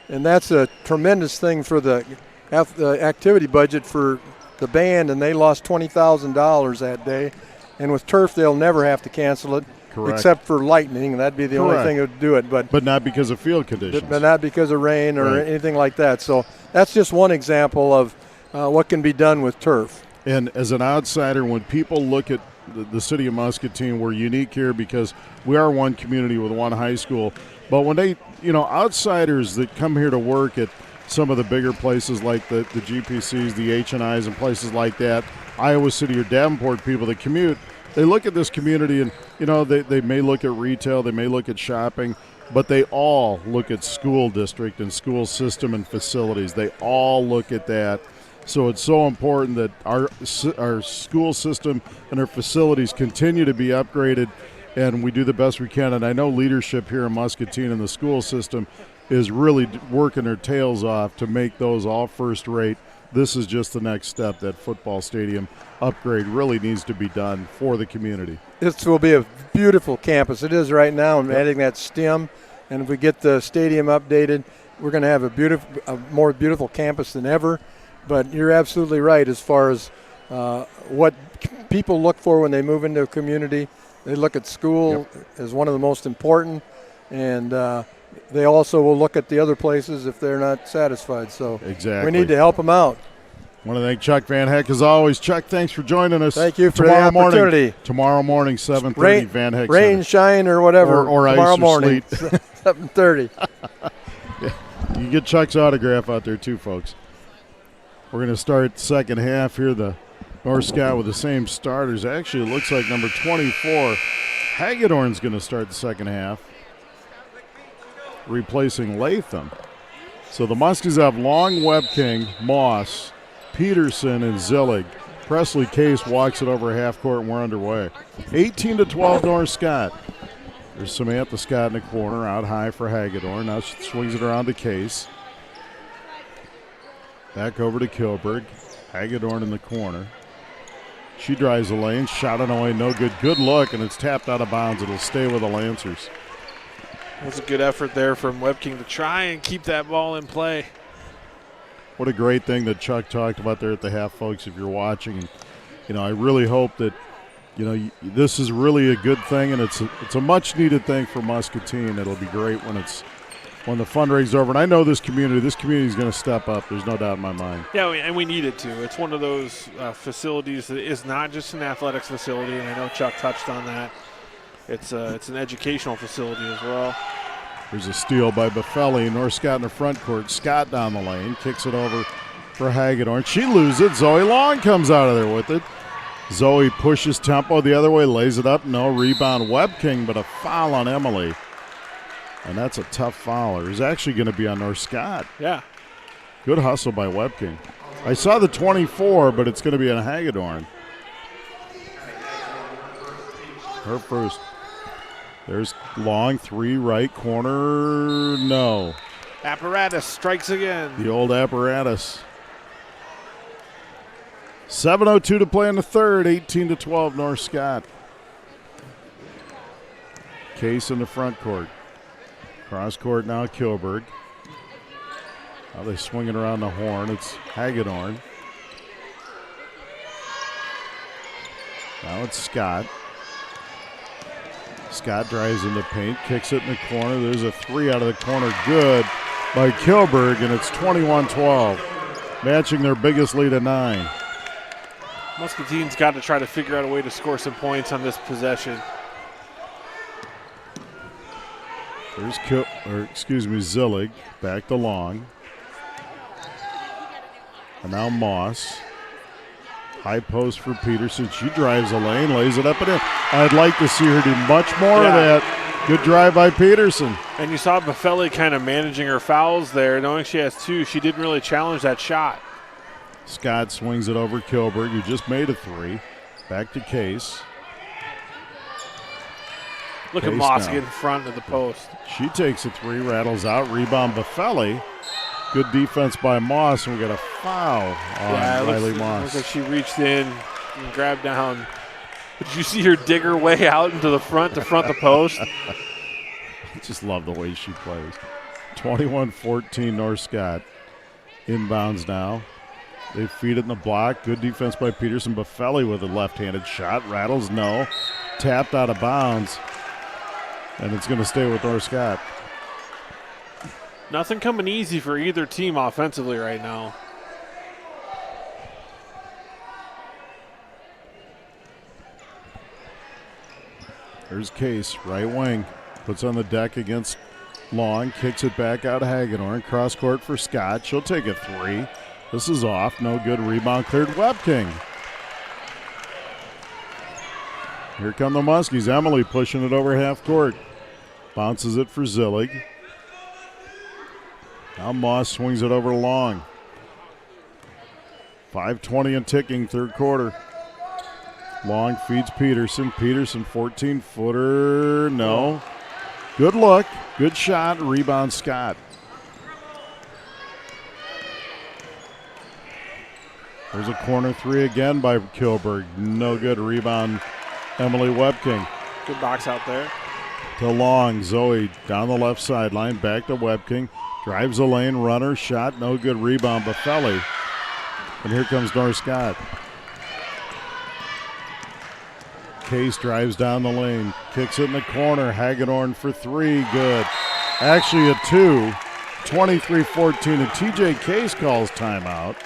and that's a tremendous thing for the activity budget for the band, and they lost $20,000 that day. And with turf, they'll never have to cancel it. Correct. Except for lightning. That'd be the only thing that would do it. But not because of field conditions. But not because of rain or anything like that. So that's just one example of what can be done with turf. And as an outsider, when people look at the city of Muscatine, we're unique here because we are one community with one high school. But when they, outsiders that come here to work at some of the bigger places like the GPCs, the H&Is and places like that, Iowa City or Davenport people that commute, they look at this community and, they may look at retail, they may look at shopping, but they all look at school district and school system and facilities. They all look at that. So it's so important that our school system and our facilities continue to be upgraded, and we do the best we can. And I know leadership here in Muscatine and the school system is really working their tails off to make those all first rate. This is just the next step. That football stadium upgrade really needs to be done for the community. This will be a beautiful campus. It is right now. I'm adding that STEM, and if we get the stadium updated, we're going to have a more beautiful campus than ever. But you're absolutely right as far as what people look for when they move into a community. They look at school as one of the most important, and they also will look at the other places if they're not satisfied. So exactly, we need to help them out. I want to thank Chuck Van Heck as always. Chuck, thanks for joining us. Thank you for the opportunity. Tomorrow morning, 7:30, Van Heck rain, Center. Shine, or whatever. Or tomorrow ice or morning, sleet. 7:30. You can get Chuck's autograph out there too, folks. We're going to start the second half here. The North Scott with the same starters. Actually, it looks like number 24, Hagedorn's going to start the second half, replacing Latham. So the Muskies have Long, Webking, Moss, Peterson, and Zillig. Presley Case walks it over half court, and we're underway. 18-12 North Scott. There's Samantha Scott in the corner, out high for Hagedorn. Now she swings it around to Case. Back over to Kilberg. Hagedorn in the corner. She drives the lane. Shot it away. No good. Good look, and it's tapped out of bounds. It'll stay with the Lancers. That was a good effort there from Webking to try and keep that ball in play. What a great thing that Chuck talked about there at the half, folks, if you're watching. And, I really hope that, this is really a good thing, and it's a much-needed thing for Muscatine. It'll be great when the fundraiser's over. And I know this community is going to step up. There's no doubt in my mind. Yeah, and we need it to. It's one of those facilities that is not just an athletics facility, and I know Chuck touched on that. It's an educational facility as well. There's a steal by Buffelli. North Scott in the front court. Scott down the lane. Kicks it over for Hagedorn. She loses it. Zoe Long comes out of there with it. Zoe pushes tempo the other way. Lays it up. No rebound. Webking, but a foul on Emily. And that's a tough foul. It's actually going to be on North Scott. Yeah. Good hustle by Webking. I saw the 24, but it's going to be on Hagedorn. Her first. There's Long, three, right corner. No. Apparatus strikes again. The old apparatus. 7:02 to play in the third, 18-12 North Scott. Case in the front court. Cross court now Kilberg. Now they swing it around the horn. It's Hagedorn. Now it's Scott. Scott drives in the paint, kicks it in the corner. There's a three out of the corner. Good by Kilberg, and it's 21-12. Matching their biggest lead of 9. Muscatine's got to try to figure out a way to score some points on this possession. There's Zillig, back to Long. And now Moss. High post for Peterson. She drives the lane, lays it up and in. I'd like to see her do much more of that. Good drive by Peterson. And you saw Buffelli kind of managing her fouls there. Knowing she has 2, she didn't really challenge that shot. Scott swings it over Kilberg, who just made a 3. Back to Case. Look Case at Moss now. get in front of the post. She takes a 3, rattles out, rebound Buffelli. Good defense by Moss, and we got a foul on Riley Moss. Looks like she reached in and grabbed down. Did you see her dig her way out into the front to front the post? I just love the way she plays. 21-14 North Scott. Inbounds now. They feed it in the block. Good defense by Peterson. Buffelli with a left-handed shot. Rattles, no. Tapped out of bounds. And it's going to stay with North Scott. Nothing coming easy for either team offensively right now. There's Case, right wing. Puts on the deck against Long. Kicks it back out of Hagedorn. Cross court for Scott. She'll take a 3. This is off. No good. Rebound cleared. Webking. Here come the Muskies. Emily pushing it over half court. Bounces it for Zillig. Now Moss swings it over Long. 5:20 and ticking, third quarter. Long feeds Peterson. Peterson, 14-footer. No. Good look. Good shot. Rebound Scott. There's a corner 3 again by Kilberg. No good. Rebound Emily Webking. Good box out there. To Long. Zoe down the left sideline. Back to Webking. Drives the lane. Runner. Shot. No good. Rebound Buffelli. And here comes North Scott. Case drives down the lane. Kicks it in the corner. Hagedorn for 3. Good. Actually a 2. 23-14. And TJ Case calls timeout.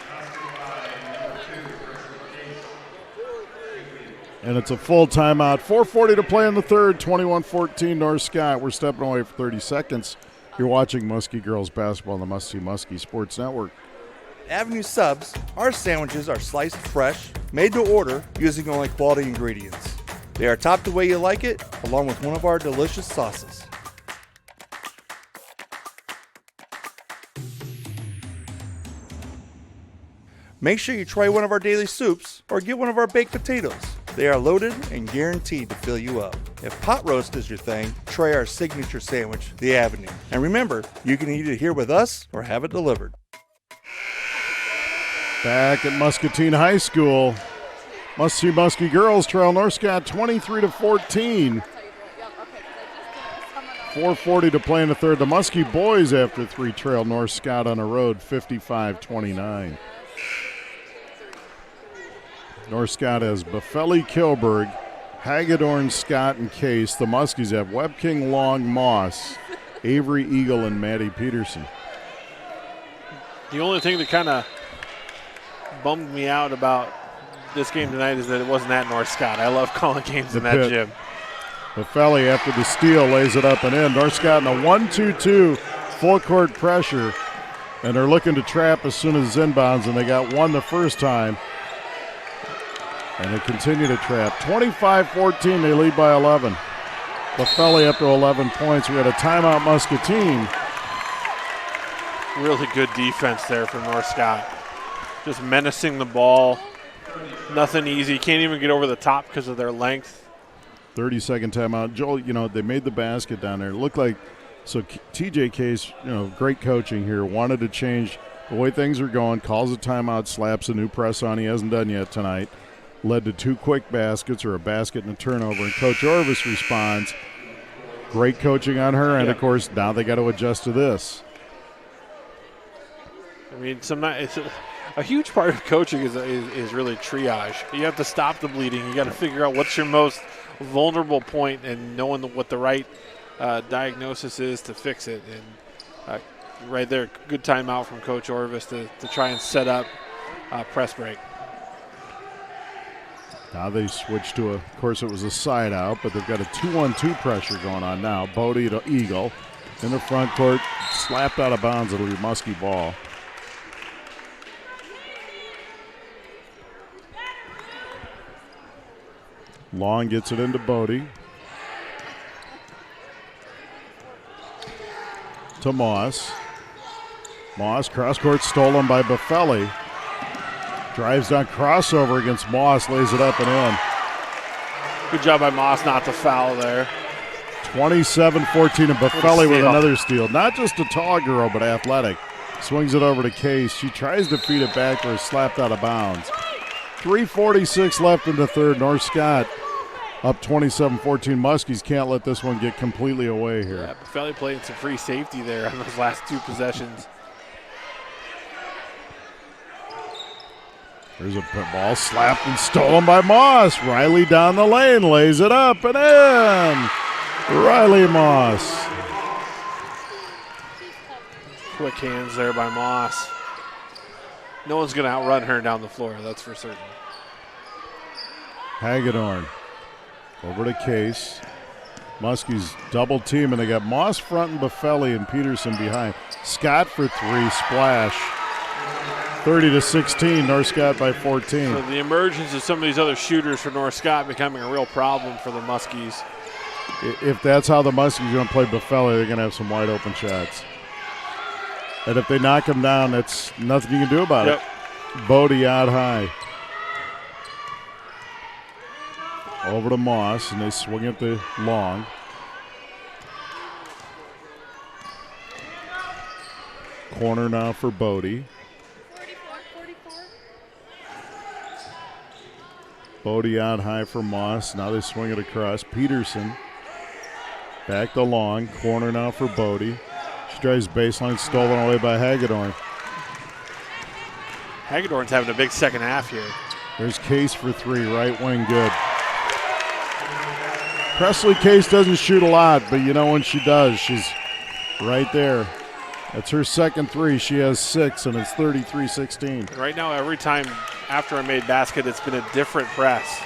And it's a full timeout. 4:40 to play in the third. 21-14 North Scott. We're stepping away for 30 seconds. You're watching Muskie Girls Basketball on the Must-See Muskie Sports Network. Avenue Subs, our sandwiches are sliced fresh, made to order, using only quality ingredients. They are topped the way you like it, along with one of our delicious sauces. Make sure you try one of our daily soups or get one of our baked potatoes. They are loaded and guaranteed to fill you up. If pot roast is your thing, try our signature sandwich, the Avenue. And remember, you can eat it here with us or have it delivered. Back at Muscatine High School, Must-See Muskie Girls trail North Scott 23-14. 4:40 to play in the third. The Muskie boys after 3 trail North Scott on the road 55-29. North Scott has Buffelli, Kilberg, Hagedorn, Scott, and Case. The Muskies have Webking, Long, Moss, Avery, Eagle, and Maddie Peterson. The only thing that kind of bummed me out about this game tonight is that it wasn't at North Scott. I love calling games in that gym. Buffelli after the steal lays it up and in. North Scott in a 1-2-2 full court pressure, and they're looking to trap as soon as it's inbounds, and they got one the first time. And they continue to trap. 25-14, they lead by 11. Buffelli up to 11 points. We had a timeout Muscatine. Really good defense there from North Scott. Just menacing the ball. Nothing easy. Can't even get over the top because of their length. 30-second timeout. Joel, they made the basket down there. It looked like, so TJ Case, great coaching here, wanted to change the way things are going, calls a timeout, slaps a new press on he hasn't done yet tonight. Led to 2 quick baskets, or a basket and a turnover, and Coach Orvis responds. Great coaching on her, and of course now they got to adjust to this. I mean, it's a huge part of coaching is really triage. You have to stop the bleeding. You got to figure out what's your most vulnerable point and knowing what the right diagnosis is to fix it. And right there, good timeout from Coach Orvis to try and set up press break. Now they switch to of course it was a side out, but they've got a 2-1-2 pressure going on now. Bodie to Eagle in the front court, slapped out of bounds. It'll be Muskie ball. Long gets it into Bodie. To Moss. Moss, cross-court stolen by Buffelli. Drives down, crossover against Moss, lays it up and in. Good job by Moss not to foul there. 27-14, and Buffelli with another steal. Not just a tall girl, but athletic. Swings it over to Case. She tries to feed it back, but is slapped out of bounds. 3:46 left in the third. North Scott up 27-14. Muskies can't let this one get completely away here. Yeah, Buffelli playing some free safety there on those last 2 possessions. There's a ball slapped and stolen by Moss. Riley down the lane, lays it up and in. Riley Moss. Quick hands there by Moss. No one's going to outrun her down the floor, that's for certain. Hagedorn over to Case. Muskies double team, and they got Moss front and Buffelli and Peterson behind. Scott for 3, splash. 30-16, North Scott by 14. So the emergence of some of these other shooters for North Scott becoming a real problem for the Muskies. If that's how the Muskies are going to play Buffelli, they're going to have some wide open shots. And if they knock him down, that's nothing you can do about it. Bodie out high. Over to Moss, and they swing it to Long. Corner now for Bodie. Bodie out high for Moss. Now they swing it across. Peterson back to Long. Corner now for Bodie. She drives baseline, stolen away by Hagedorn. Hagedorn's having a big second half here. There's Case for 3, right wing, good. Presley Case doesn't shoot a lot, but you know when she does, she's right there. That's her second 3. She has 6, and it's 33-16. Right now, every time after a made basket, it's been a different press.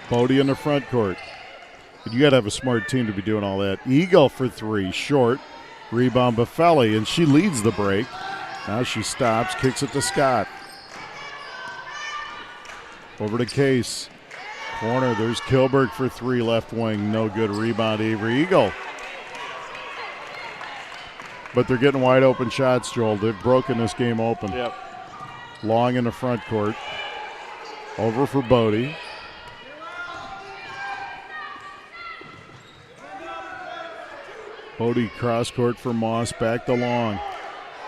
Bodie in the front court. But you got to have a smart team to be doing all that. Eagle for 3, short. Rebound Buffelli, and she leads the break. Now she stops, kicks it to Scott. Over to Case. Corner, there's Kilberg for 3, left wing. No good. Rebound, Avery Eagle. But they're getting wide open shots, Joel. They've broken this game open. Yep. Long in the front court. Over for Bodie. Bodie cross court for Moss, back to Long.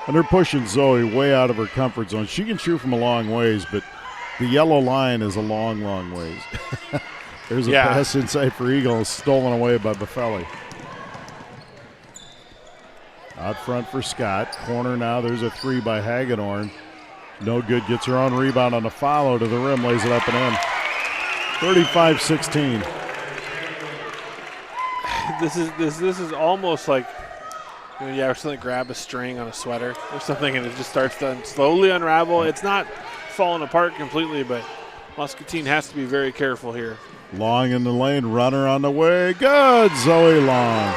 And they're pushing Zoe way out of her comfort zone. She can shoot from a long ways, but the yellow line is a long, long ways. There's a pass inside for Eagle, stolen away by Buffelli. Out front for Scott. Corner now. There's a 3 by Hagedorn. No good. Gets her own rebound on a follow to the rim. Lays it up and in. 35-16. This is almost like when you accidentally grab a string on a sweater or something and it just starts to slowly unravel. It's not falling apart completely, but Muscatine has to be very careful here. Long in the lane. Runner on the way. Good. Zoe Long.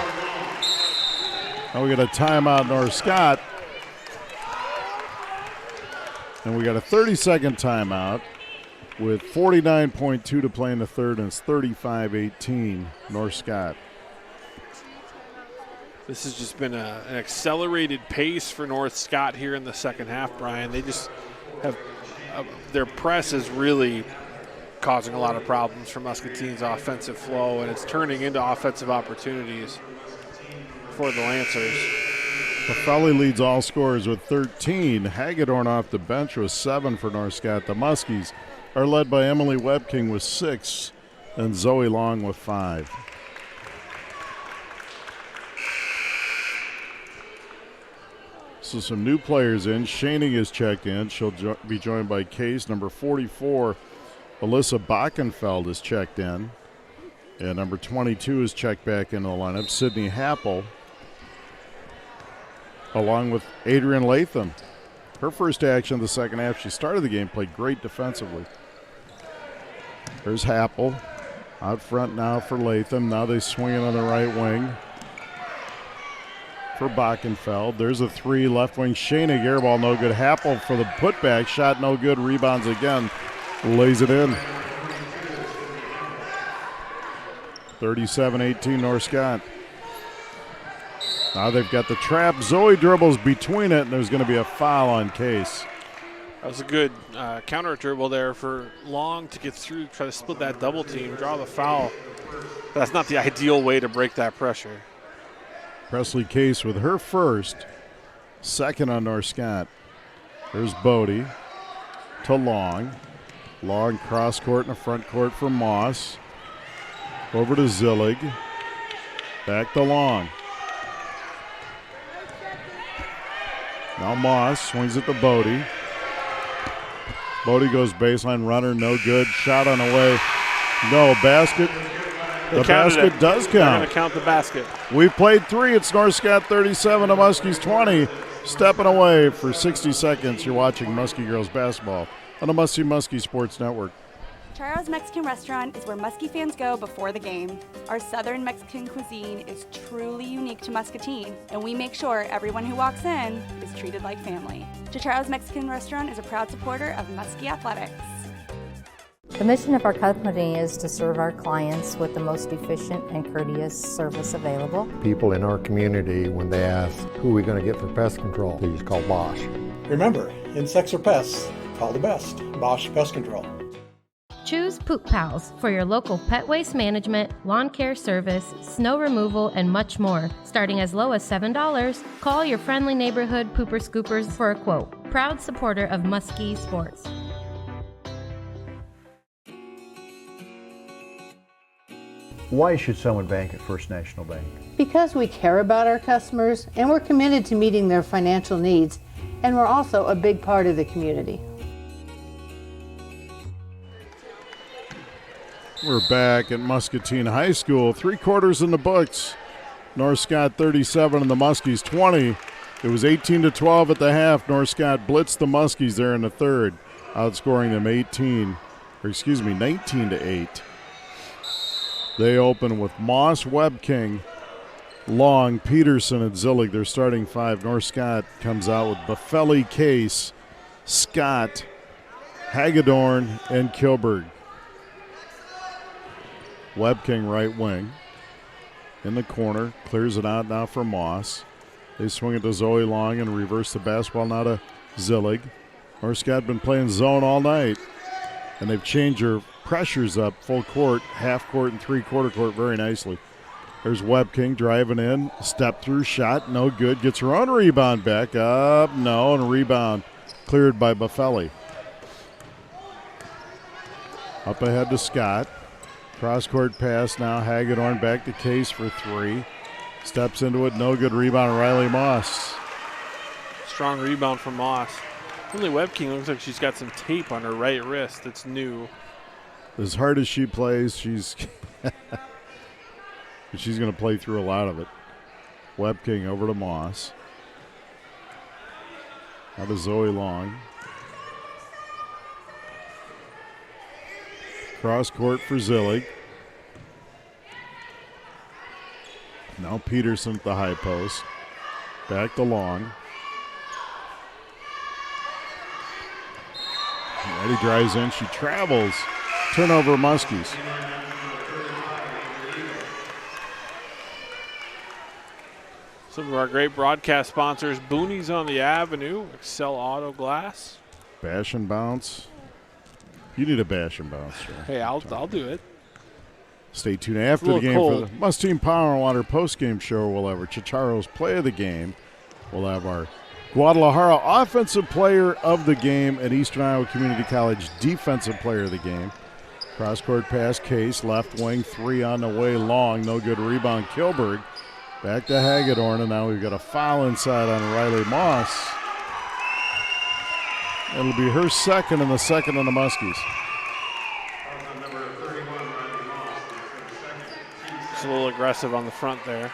Now we got a timeout, North Scott. And we got a 30-second timeout with 49.2 to play in the third, and it's 35-18, North Scott. This has just been an accelerated pace for North Scott here in the second half, Brian. They just have their press is really causing a lot of problems for Muscatine's offensive flow, and it's turning into offensive opportunities for the Lancers. Buffelli leads all scorers with 13. Hagedorn off the bench with 7 for North Scott. The Muskies are led by Emily Webking with 6 and Zoe Long with 5. So some new players in. Shaning is checked in. She'll be joined by Case. Number 44, Alyssa Bachenfeld is checked in. And number 22 is checked back into the lineup. Sydney Happel, along with Adrian Latham. Her first action of the second half, she started the game, played great defensively. There's Happel out front now for Latham. Now they swing it on the right wing for Bachenfeld. There's a 3, left wing. Shanig, airball no good. Happel for the putback, shot no good. Rebounds again, lays it in. 37-18 North Scott. Now they've got the trap. Zoe dribbles between it, and there's going to be a foul on Case. That was a good counter dribble there for Long to get through, try to split that double team, draw the foul. But that's not the ideal way to break that pressure. Presley Case with her first, second on North Scott. There's Bodie to Long. Long cross court in the front court for Moss. Over to Zillig. Back to Long. Now Moss swings it to Bodie. Bodie goes baseline runner, no good. Shot on the way. No, basket. The basket does count. They're going to count the basket. We played 3. It's North Scott 37 to Muskies 20. Stepping away for 60 seconds. You're watching Muskie Girls basketball on the Must See Muskie Sports Network. Charo's Mexican Restaurant is where Muskie fans go before the game. Our Southern Mexican cuisine is truly unique to Muscatine, and we make sure everyone who walks in is treated like family. Charo's Mexican Restaurant is a proud supporter of Muskie Athletics. The mission of our company is to serve our clients with the most efficient and courteous service available. People in our community, when they ask, who are we going to get for pest control, they just call Bosch. Remember, insects or pests, call the best. Bosch Pest Control. Choose Poop Pals for your local pet waste management, lawn care service, snow removal, and much more. Starting as low as $7, call your friendly neighborhood pooper scoopers for a quote. Proud supporter of Muskie Sports. Why should someone bank at First National Bank? Because we care about our customers and we're committed to meeting their financial needs, and we're also a big part of the community. We're back at Muscatine High School. 3 quarters in the books. North Scott 37 and the Muskies 20. It was 18-12 at the half. North Scott blitzed the Muskies there in the third, outscoring them 19-8. They open with Moss, Webking, Long, Peterson, and Zillig. Their starting 5. North Scott comes out with Buffelli, Case, Scott, Hagedorn, and Kilberg. Webking right wing. In the corner. Clears it out now for Moss. They swing it to Zoe Long and reverse the basketball now to Zillig. North Scott been playing zone all night. And they've changed their pressures up full court, half court, and 3/4 court very nicely. There's Webking driving in. Step through shot. No good. Gets her own rebound back up. No, and a rebound cleared by Buffelli. Up ahead to Scott. Cross-court pass now. Hagedorn back to Case for 3. Steps into it. No good rebound. Riley Moss. Strong rebound from Moss. Emily Webking looks like she's got some tape on her right wrist that's new. As hard as she plays, she's she's going to play through a lot of it. Webking over to Moss. Now to Zoe Long. Cross court for Zillig. Now Peterson at the high post. Back to Long. Ready drives in. She travels. Turnover Muskies. Some of our great broadcast sponsors: Boonies on the Avenue, Excel Auto Glass. Bash and bounce. You need a bash and bounce, sir. Hey, I'll do it. Stay tuned after the game for the Muscatine Power and Water postgame show. We'll have our Chicharo's play of the game. We'll have our Guadalajara Offensive Player of the Game and Eastern Iowa Community College Defensive Player of the Game. Cross-court pass, Case, left wing, 3 on the way, long, no good rebound, Kilberg. Back to Hagedorn, and now we've got a foul inside on Riley Moss. It'll be her second and the second on the Muskies. It's a little aggressive on the front there.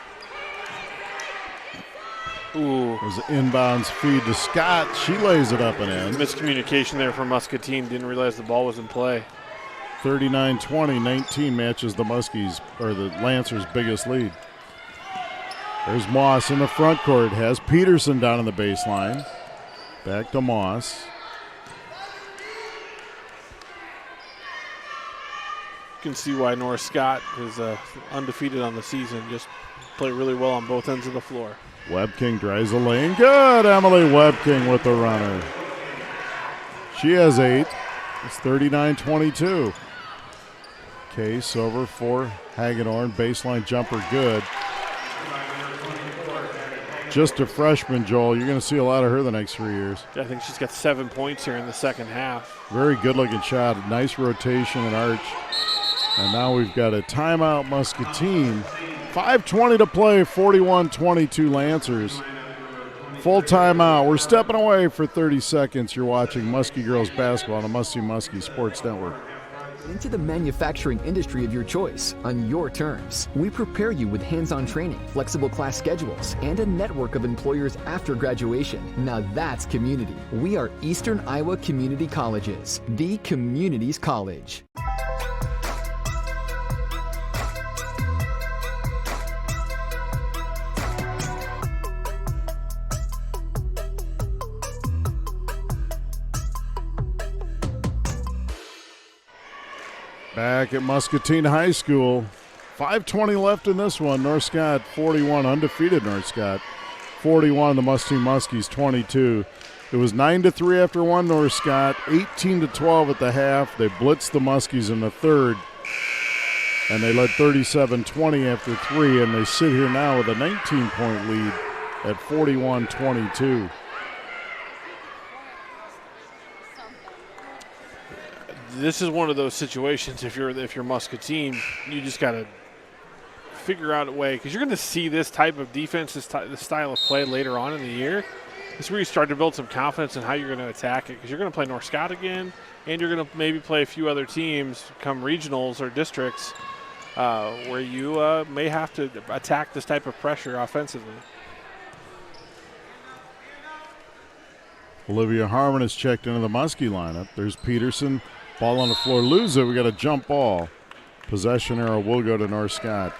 Ooh. It was an inbounds feed to Scott. She lays it up and in. Miscommunication there from Muscatine. Didn't realize the ball was in play. 39-20, 19 matches the Muskies, or the Lancers' biggest lead. There's Moss in the front court. Has Peterson down in the baseline. Back to Moss. You can see why Norris Scott is undefeated on the season. Just play really well on both ends of the floor. Webking drives the lane. Good. Emily Webking with the runner. She has 8. It's 39-22. Case over for Hagedorn. Baseline jumper good. Just a freshman, Joel. You're going to see a lot of her the next 3 years. I think she's got 7 points here in the second half. Very good-looking shot. Nice rotation and arch. And now we've got a timeout, Muscatine. 5:20 to play, 41-22 Lancers. Full timeout. We're stepping away for 30 seconds. You're watching Muskie Girls Basketball on the Must See Muskie Sports Network. Into the manufacturing industry of your choice on your terms. We prepare you with hands-on training, flexible class schedules, and a network of employers after graduation. Now that's community. We are Eastern Iowa Community Colleges, the community's college. Back at Muscatine High School. 5:20 left in this one. North Scott 41, undefeated North Scott. 41, the Muscatine Muskies 22. It was 9-3 after one, North Scott. 18-12 at the half. They blitzed the Muskies in the third. And they led 37-20 after 3. And they sit here now with a 19-point lead at 41-22. This is one of those situations. If you're Muscatine, you just got to figure out a way, because you're going to see this type of defense, this style of play later on in the year. This is where you start to build some confidence in how you're going to attack it, because you're going to play North Scott again, and you're going to maybe play a few other teams come regionals or districts where you may have to attack this type of pressure offensively. Olivia Harmon has checked into the Muskie lineup. There's Peterson. Ball on the floor, lose it. We got a jump ball. Possession arrow will go to North Scott.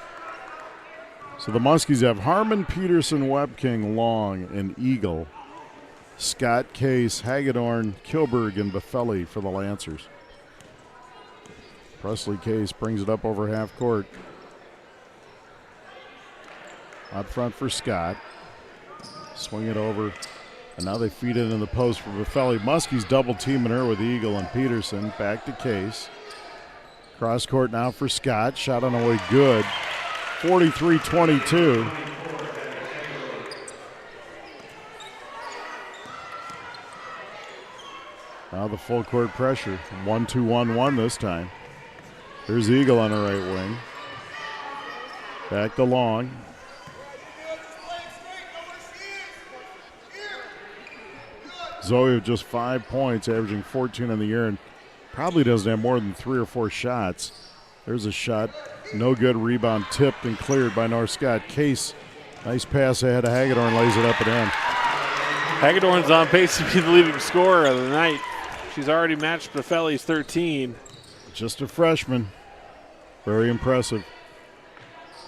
So the Muskies have Harmon, Peterson, Webking, Long, and Eagle. Scott, Case, Hagedorn, Kilberg, and Buffelli for the Lancers. Presley Case brings it up over half court. Out front for Scott. Swing it over. And now they feed it in the post for Buffelli. Muskies double teaming her with Eagle and Peterson. Back to Case. Cross court now for Scott. Shot on the way good. 43-22. Now the full court pressure. 1-2-1-1 this time. Here's Eagle on the right wing. Back to Long. Zoe with just 5 points, averaging 14 in the year, and probably doesn't have more than 3 or 4 shots. There's a shot. No good. Rebound tipped and cleared by North Scott. Case, nice pass ahead of Hagedorn, lays it up and in. Hagedorn's on pace to be the leading scorer of the night. She's already matched Buffelli's 13. Just a freshman. Very impressive.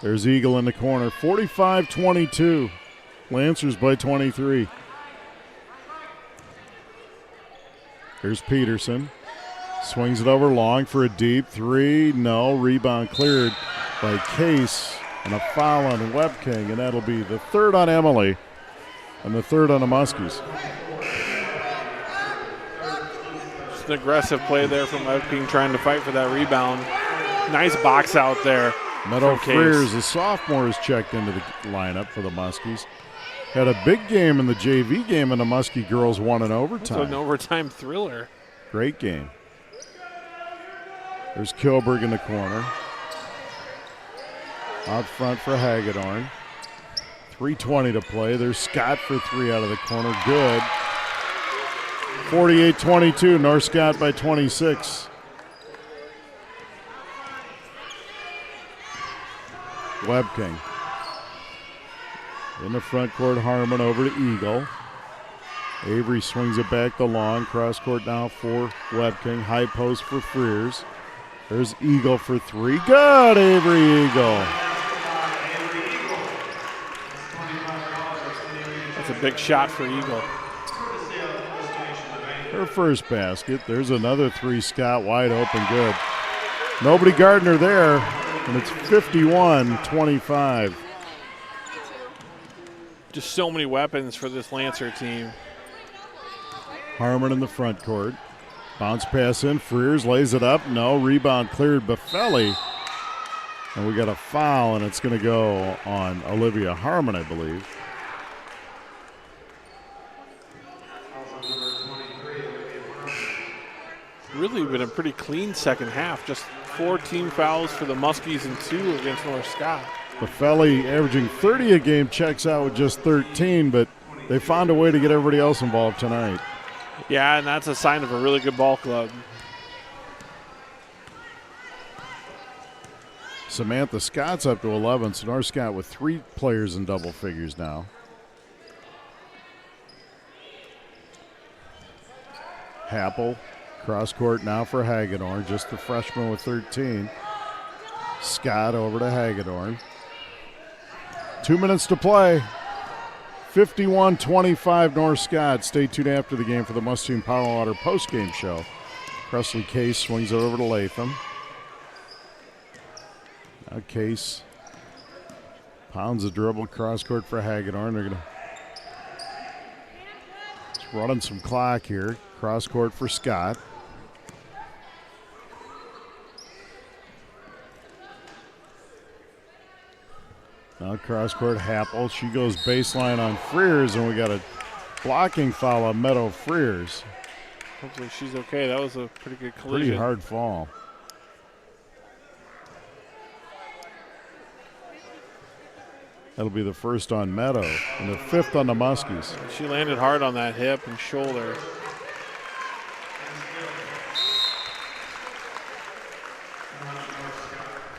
There's Eagle in the corner. 45-22. Lancers by 23. Here's Peterson. Swings it over Long for a deep 3. No. Rebound cleared by Case. And a foul on Webking. And that'll be the third on Emily. And the third on the Muskies. Just an aggressive play there from Webking trying to fight for that rebound. Nice box out there. Meadow Frears, the sophomore, is checked into the lineup for the Muskies. had a big game in the JV game, and the Muskie girls won in overtime. It's an overtime thriller. Great game. There's Kilberg in the corner. Out front for Hagedorn. 3:20 to play. There's Scott for 3 out of the corner. Good. 48-22. North Scott by 26. Webking. In the front court, Harmon over to Eagle. Avery swings it back the long. Cross court now for Webking. High post for Frears. There's Eagle for 3. Good, Avery Eagle. That's a big shot for Eagle. Her first basket. There's another 3. Scott wide open. Good. Nobody Gardner there, and it's 51-25. Just so many weapons for this Lancer team. Harmon in the front court. Bounce pass in. Frears lays it up. No. Rebound cleared. Buffelli. And we got a foul, and it's going to go on Olivia Harmon, I believe. Really been a pretty clean second half. Just 4 team fouls for the Muskies and 2 against North Scott. Buffelli averaging 30 a game, checks out with just 13, but they found a way to get everybody else involved tonight. Yeah, and that's a sign of a really good ball club. Samantha Scott's up to 11, so North Scott with 3 players in double figures now. Happel, cross court now for Hagedorn, just the freshman with 13. Scott over to Hagedorn. 2 minutes to play. 51-25 North Scott. Stay tuned after the game for the Muscatine Power Water post-game show. Presley Case swings it over to Latham. Now Case pounds the dribble, cross court for Hagedorn. They're going to running some clock here. Cross court for Scott. Now cross court, Happel. She goes baseline on Frears, and we got a blocking foul on Meadow Frears. Hopefully she's okay. That was a pretty good collision. Pretty hard fall. That'll be the first on Meadow and the 5th on the Muskies. She landed hard on that hip and shoulder.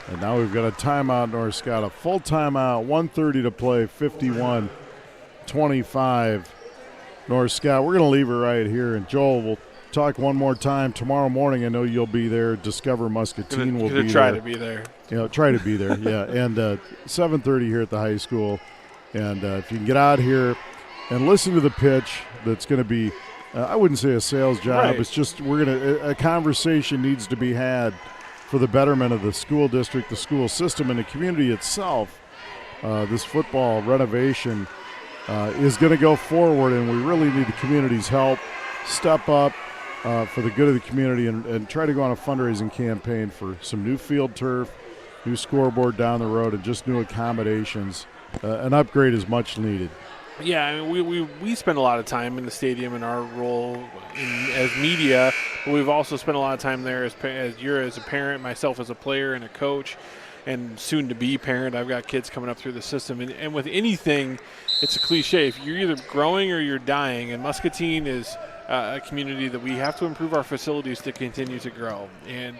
And now we've got a timeout, North Scott. A full timeout, 1:30 to play, 51-25 North Scott. We're going to leave it right here. And Joel, we'll talk one more time tomorrow morning. I know you'll be there. Discover Muscatine will be there. Try to be there. You know, try to be there, yeah. And 7:30 here at the high school. And if you can get out here and listen to the pitch, that's going to be, I wouldn't say a sales job. Right. It's just a conversation needs to be had for the betterment of the school district, the school system, and the community itself. This football renovation is going to go forward, and we really need the community's help. Step up for the good of the community and try to go on a fundraising campaign for some new field turf, new scoreboard down the road, and just new accommodations. An upgrade is much needed. Yeah, I mean, we spend a lot of time in the stadium in our role as media, but we've also spent a lot of time there as you're as a parent, myself as a player and a coach, and soon to be parent. I've got kids coming up through the system, and with anything, it's a cliche. If you're either growing or you're dying, and Muscatine is a community that we have to improve our facilities to continue to grow. And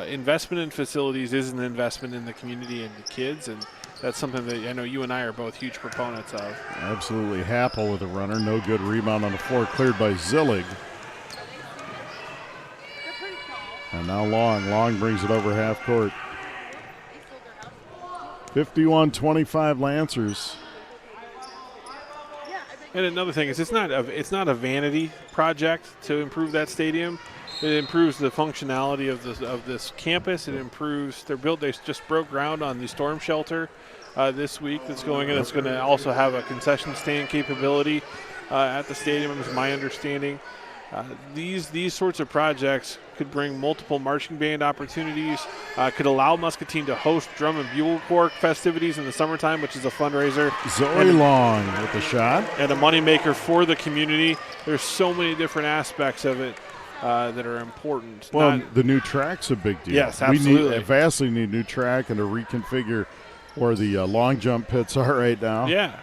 investment in facilities is an investment in the community and the kids, and that's something that I know you and I are both huge proponents of. Absolutely. Happel with a runner. No good rebound on the floor. Cleared by Zillig. And now Long. Long brings it over half court. 51-25 Lancers. And another thing is it's not a vanity project to improve that stadium. It improves the functionality of this campus. It improves They just broke ground on the storm shelter this week that's going in. It's going to also have a concession stand capability at the stadium, is my understanding. These sorts of projects could bring multiple marching band opportunities, could allow Muscatine to host drum and bugle corps festivities in the summertime, which is a fundraiser. Zoe Long with the shot. And a moneymaker for the community. There's so many different aspects of it that are important. Well, the new track's a big deal. Yes, absolutely. We vastly need new track and to reconfigure where the long jump pits are right now. Yeah.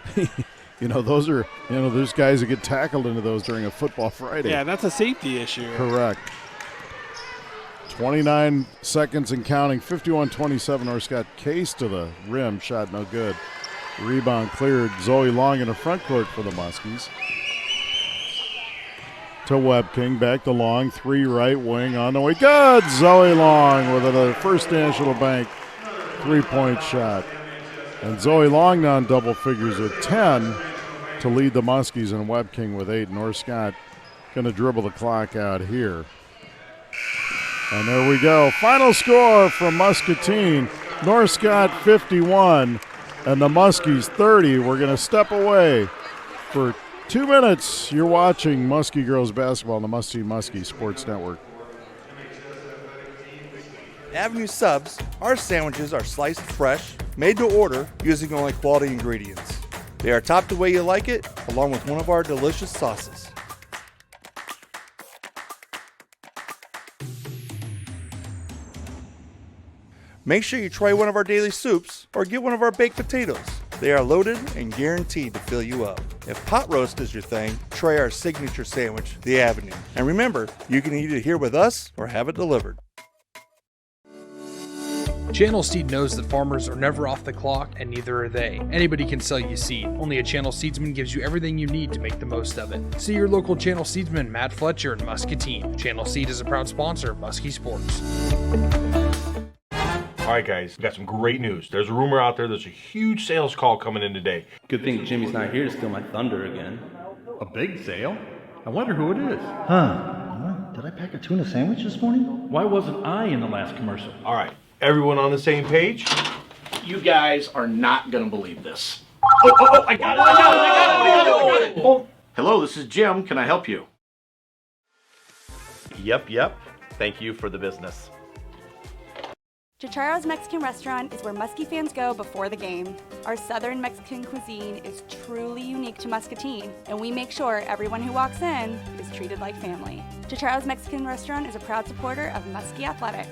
There's guys that get tackled into those during a football Friday. Yeah, that's a safety issue. Correct. 29 seconds and counting. 51-27. North Scott case to the rim. Shot no good. Rebound cleared. Zoe Long in the front court for the Muskies. To Webking. Back to Long. 3 right wing on the way. Good! Zoe Long with a first National Bank 3-point shot. And Zoe Long now in double figures with 10 to lead the Muskies, and Webking with 8. North Scott going to dribble the clock out here. And there we go. Final score from Muscatine. North Scott 51 and the Muskies 30. We're going to step away for 2 minutes. You're watching Muskie Girls Basketball on the Muskie Sports Network. Avenue Subs, our sandwiches are sliced fresh, made to order, using only quality ingredients. They are topped the way you like it, along with one of our delicious sauces. Make sure you try one of our daily soups or get one of our baked potatoes. They are loaded and guaranteed to fill you up. If pot roast is your thing, try our signature sandwich, the Avenue. And remember, you can eat it here with us or have it delivered. Channel Seed knows that farmers are never off the clock, and neither are they. Anybody can sell you seed. Only a Channel Seedsman gives you everything you need to make the most of it. See your local Channel Seedsman, Matt Fletcher in Muscatine. Channel Seed is a proud sponsor of Muskie Sports. All right, guys, we got some great news. There's a rumor out there there's a huge sales call coming in today. Good thing Jimmy's not here to steal my thunder again. A big sale? I wonder who it is. Did I pack a tuna sandwich this morning? Why wasn't I in the last commercial? All right, everyone on the same page? You guys are not going to believe this. Oh, I got it. Oh. Hello, this is Jim. Can I help you? Yep. Thank you for the business. Chicharo's Mexican Restaurant is where Muskie fans go before the game. Our Southern Mexican cuisine is truly unique to Muscatine, and we make sure everyone who walks in is treated like family. Chicharo's Mexican Restaurant is a proud supporter of Muskie Athletics.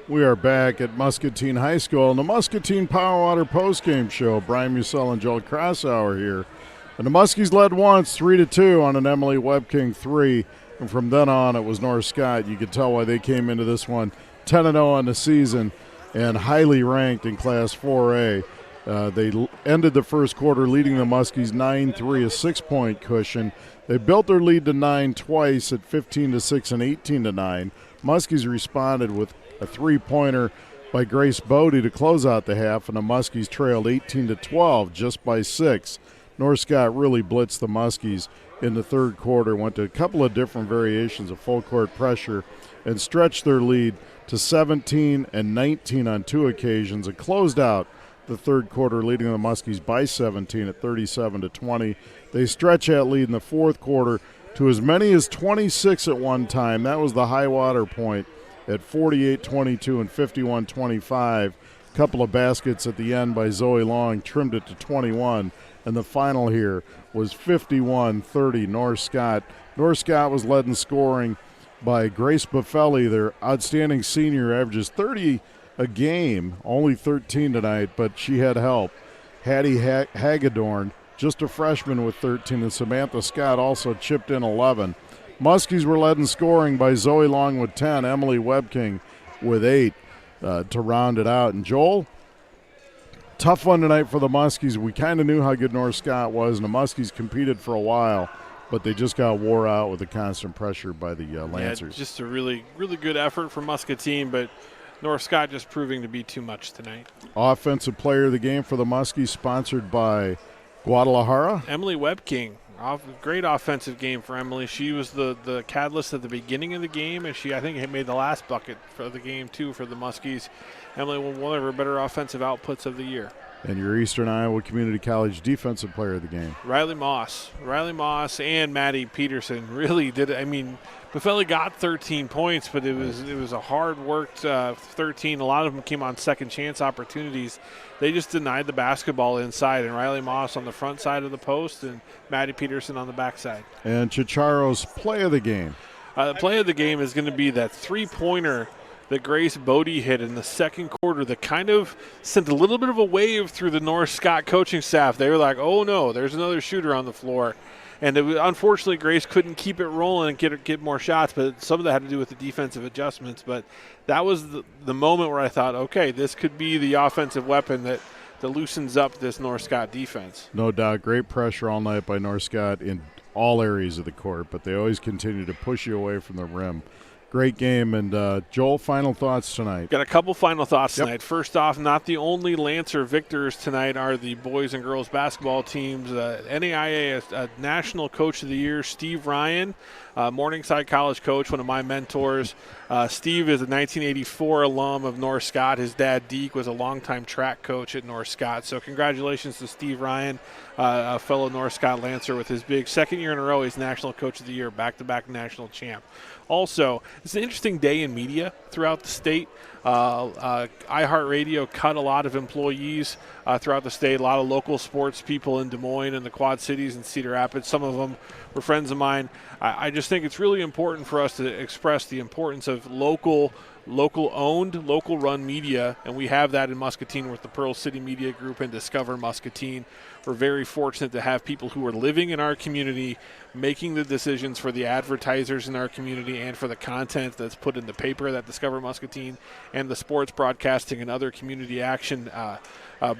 We are back at Muscatine High School and the Muscatine Power Water postgame show. Brian Musell and Joel Crosshauer here. And the Muskies led once, 3-2 on an Emily Webking 3. And from then on, it was North Scott. You could tell why they came into this one 10-0 on the season and highly ranked in Class 4A. They ended the first quarter leading the Muskies 9-3, a 6-point cushion. They built their lead to 9 twice at 15-6 and 18-9. Muskies responded with a three-pointer by Grace Bodie to close out the half, and the Muskies trailed 18-12 just by 6. North Scott really blitzed the Muskies in the third quarter, went to a couple of different variations of full-court pressure, and stretched their lead to 17 and 19 on 2 occasions, and closed out the third quarter leading the Muskies by 17 at 37-20. They stretch that lead in the fourth quarter to as many as 26 at one time. That was the high water point at 48-22 and 51-25. A couple of baskets at the end by Zoe Long trimmed it to 21. And the final here was 51-30 North Scott. North Scott was led in scoring by Grace Buffelli, their outstanding senior, averages 30 a game, only 13 tonight, but she had help. Hattie Hagedorn, just a freshman, with 13, and Samantha Scott also chipped in 11. Muskies were led in scoring by Zoe Long with 10, Emily Webking with 8 to round it out. And Joel, tough one tonight for the Muskies. We kind of knew how good North Scott was, and the Muskies competed for a while. but they just got wore out with the constant pressure by the Lancers. Yeah, just a really, really good effort from Muscatine, but North Scott just proving to be too much tonight. Offensive player of the game for the Muskies, sponsored by Guadalajara. Emily Webking. Great offensive game for Emily. She was the catalyst at the beginning of the game, and she, I think, had made the last bucket for the game, too, for the Muskies. Emily, one of her better offensive outputs of the year. And your Eastern Iowa Community College defensive player of the game. Riley Moss and Maddie Peterson really did it. I mean, Buffelli got 13 points, but it was a hard-worked 13. A lot of them came on second-chance opportunities. They just denied the basketball inside, and Riley Moss on the front side of the post and Maddie Peterson on the back side. And Chicharo's play of the game. The play of the game is going to be that three-pointer that Grace Bodie hit in the second quarter that kind of sent a little bit of a wave through the North Scott coaching staff. They were like, oh, no, there's another shooter on the floor. And unfortunately, Grace couldn't keep it rolling and get more shots, but some of that had to do with the defensive adjustments. But that was the moment where I thought, okay, this could be the offensive weapon that loosens up this North Scott defense. No doubt. Great pressure all night by North Scott in all areas of the court, but they always continue to push you away from the rim. Great game. And, Joel, final thoughts tonight? Got a couple final thoughts tonight. First off, not the only Lancer victors tonight are the boys and girls basketball teams. NAIA National Coach of the Year, Steve Ryan, Morningside College coach, one of my mentors. Steve is a 1984 alum of North Scott. His dad, Deke, was a longtime track coach at North Scott. So congratulations to Steve Ryan, a fellow North Scott Lancer with his big second year in a row. He's National Coach of the Year, back-to-back national champ. Also, it's an interesting day in media throughout the state. iHeartRadio cut a lot of employees throughout the state, a lot of local sports people in Des Moines and the Quad Cities and Cedar Rapids. Some of them were friends of mine. I just think it's really important for us to express the importance of local-owned, local-run media, and we have that in Muscatine with the Pearl City Media Group and Discover Muscatine. We're very fortunate to have people who are living in our community making the decisions for the advertisers in our community and for the content that's put in the paper that Discover Muscatine and the sports broadcasting and other community action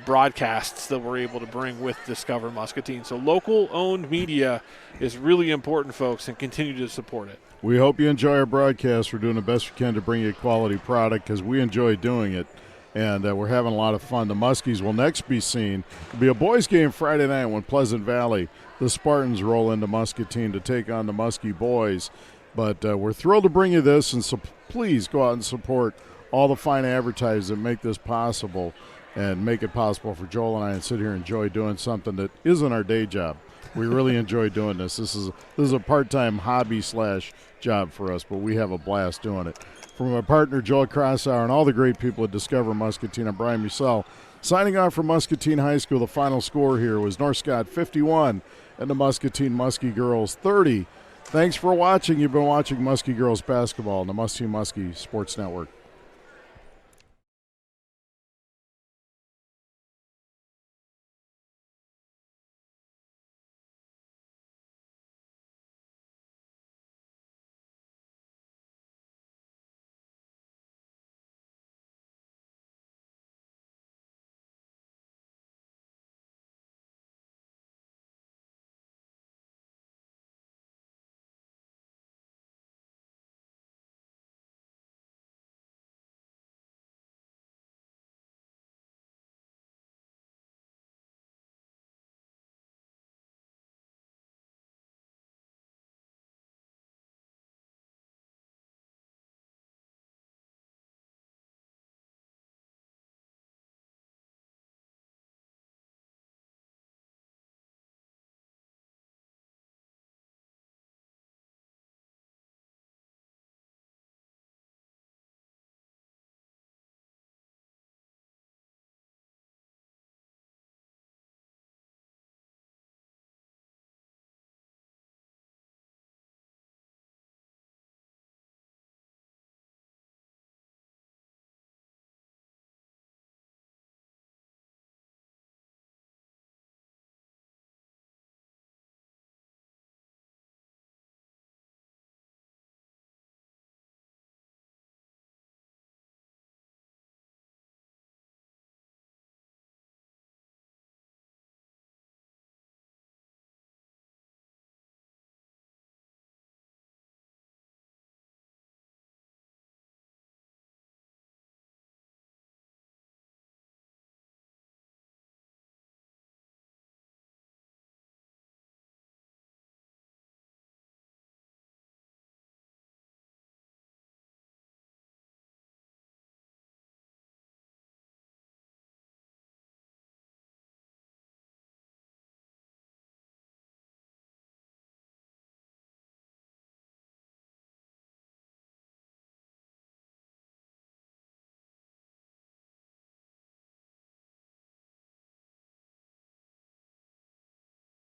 broadcasts that we're able to bring with Discover Muscatine. So local-owned media is really important, folks, and continue to support it. We hope you enjoy our broadcast. We're doing the best we can to bring you a quality product because we enjoy doing it, and we're having a lot of fun. The Muskies will next be seen. It'll be a boys' game Friday night when Pleasant Valley, the Spartans, roll into Muscatine to take on the Muskie boys. But we're thrilled to bring you this, and so please go out and support all the fine advertisers that make this possible and make it possible for Joel and I to sit here and enjoy doing something that isn't our day job. We really enjoy doing this. This is a part-time hobby / job for us, but we have a blast doing it. From my partner, Joel Crossour, and all the great people at Discover Muscatine, I'm Brian Musell. Signing off from Muscatine High School, the final score here was North Scott 51 and the Muscatine Muskie Girls 30. Thanks for watching. You've been watching Muskie Girls Basketball on the Muskie Sports Network.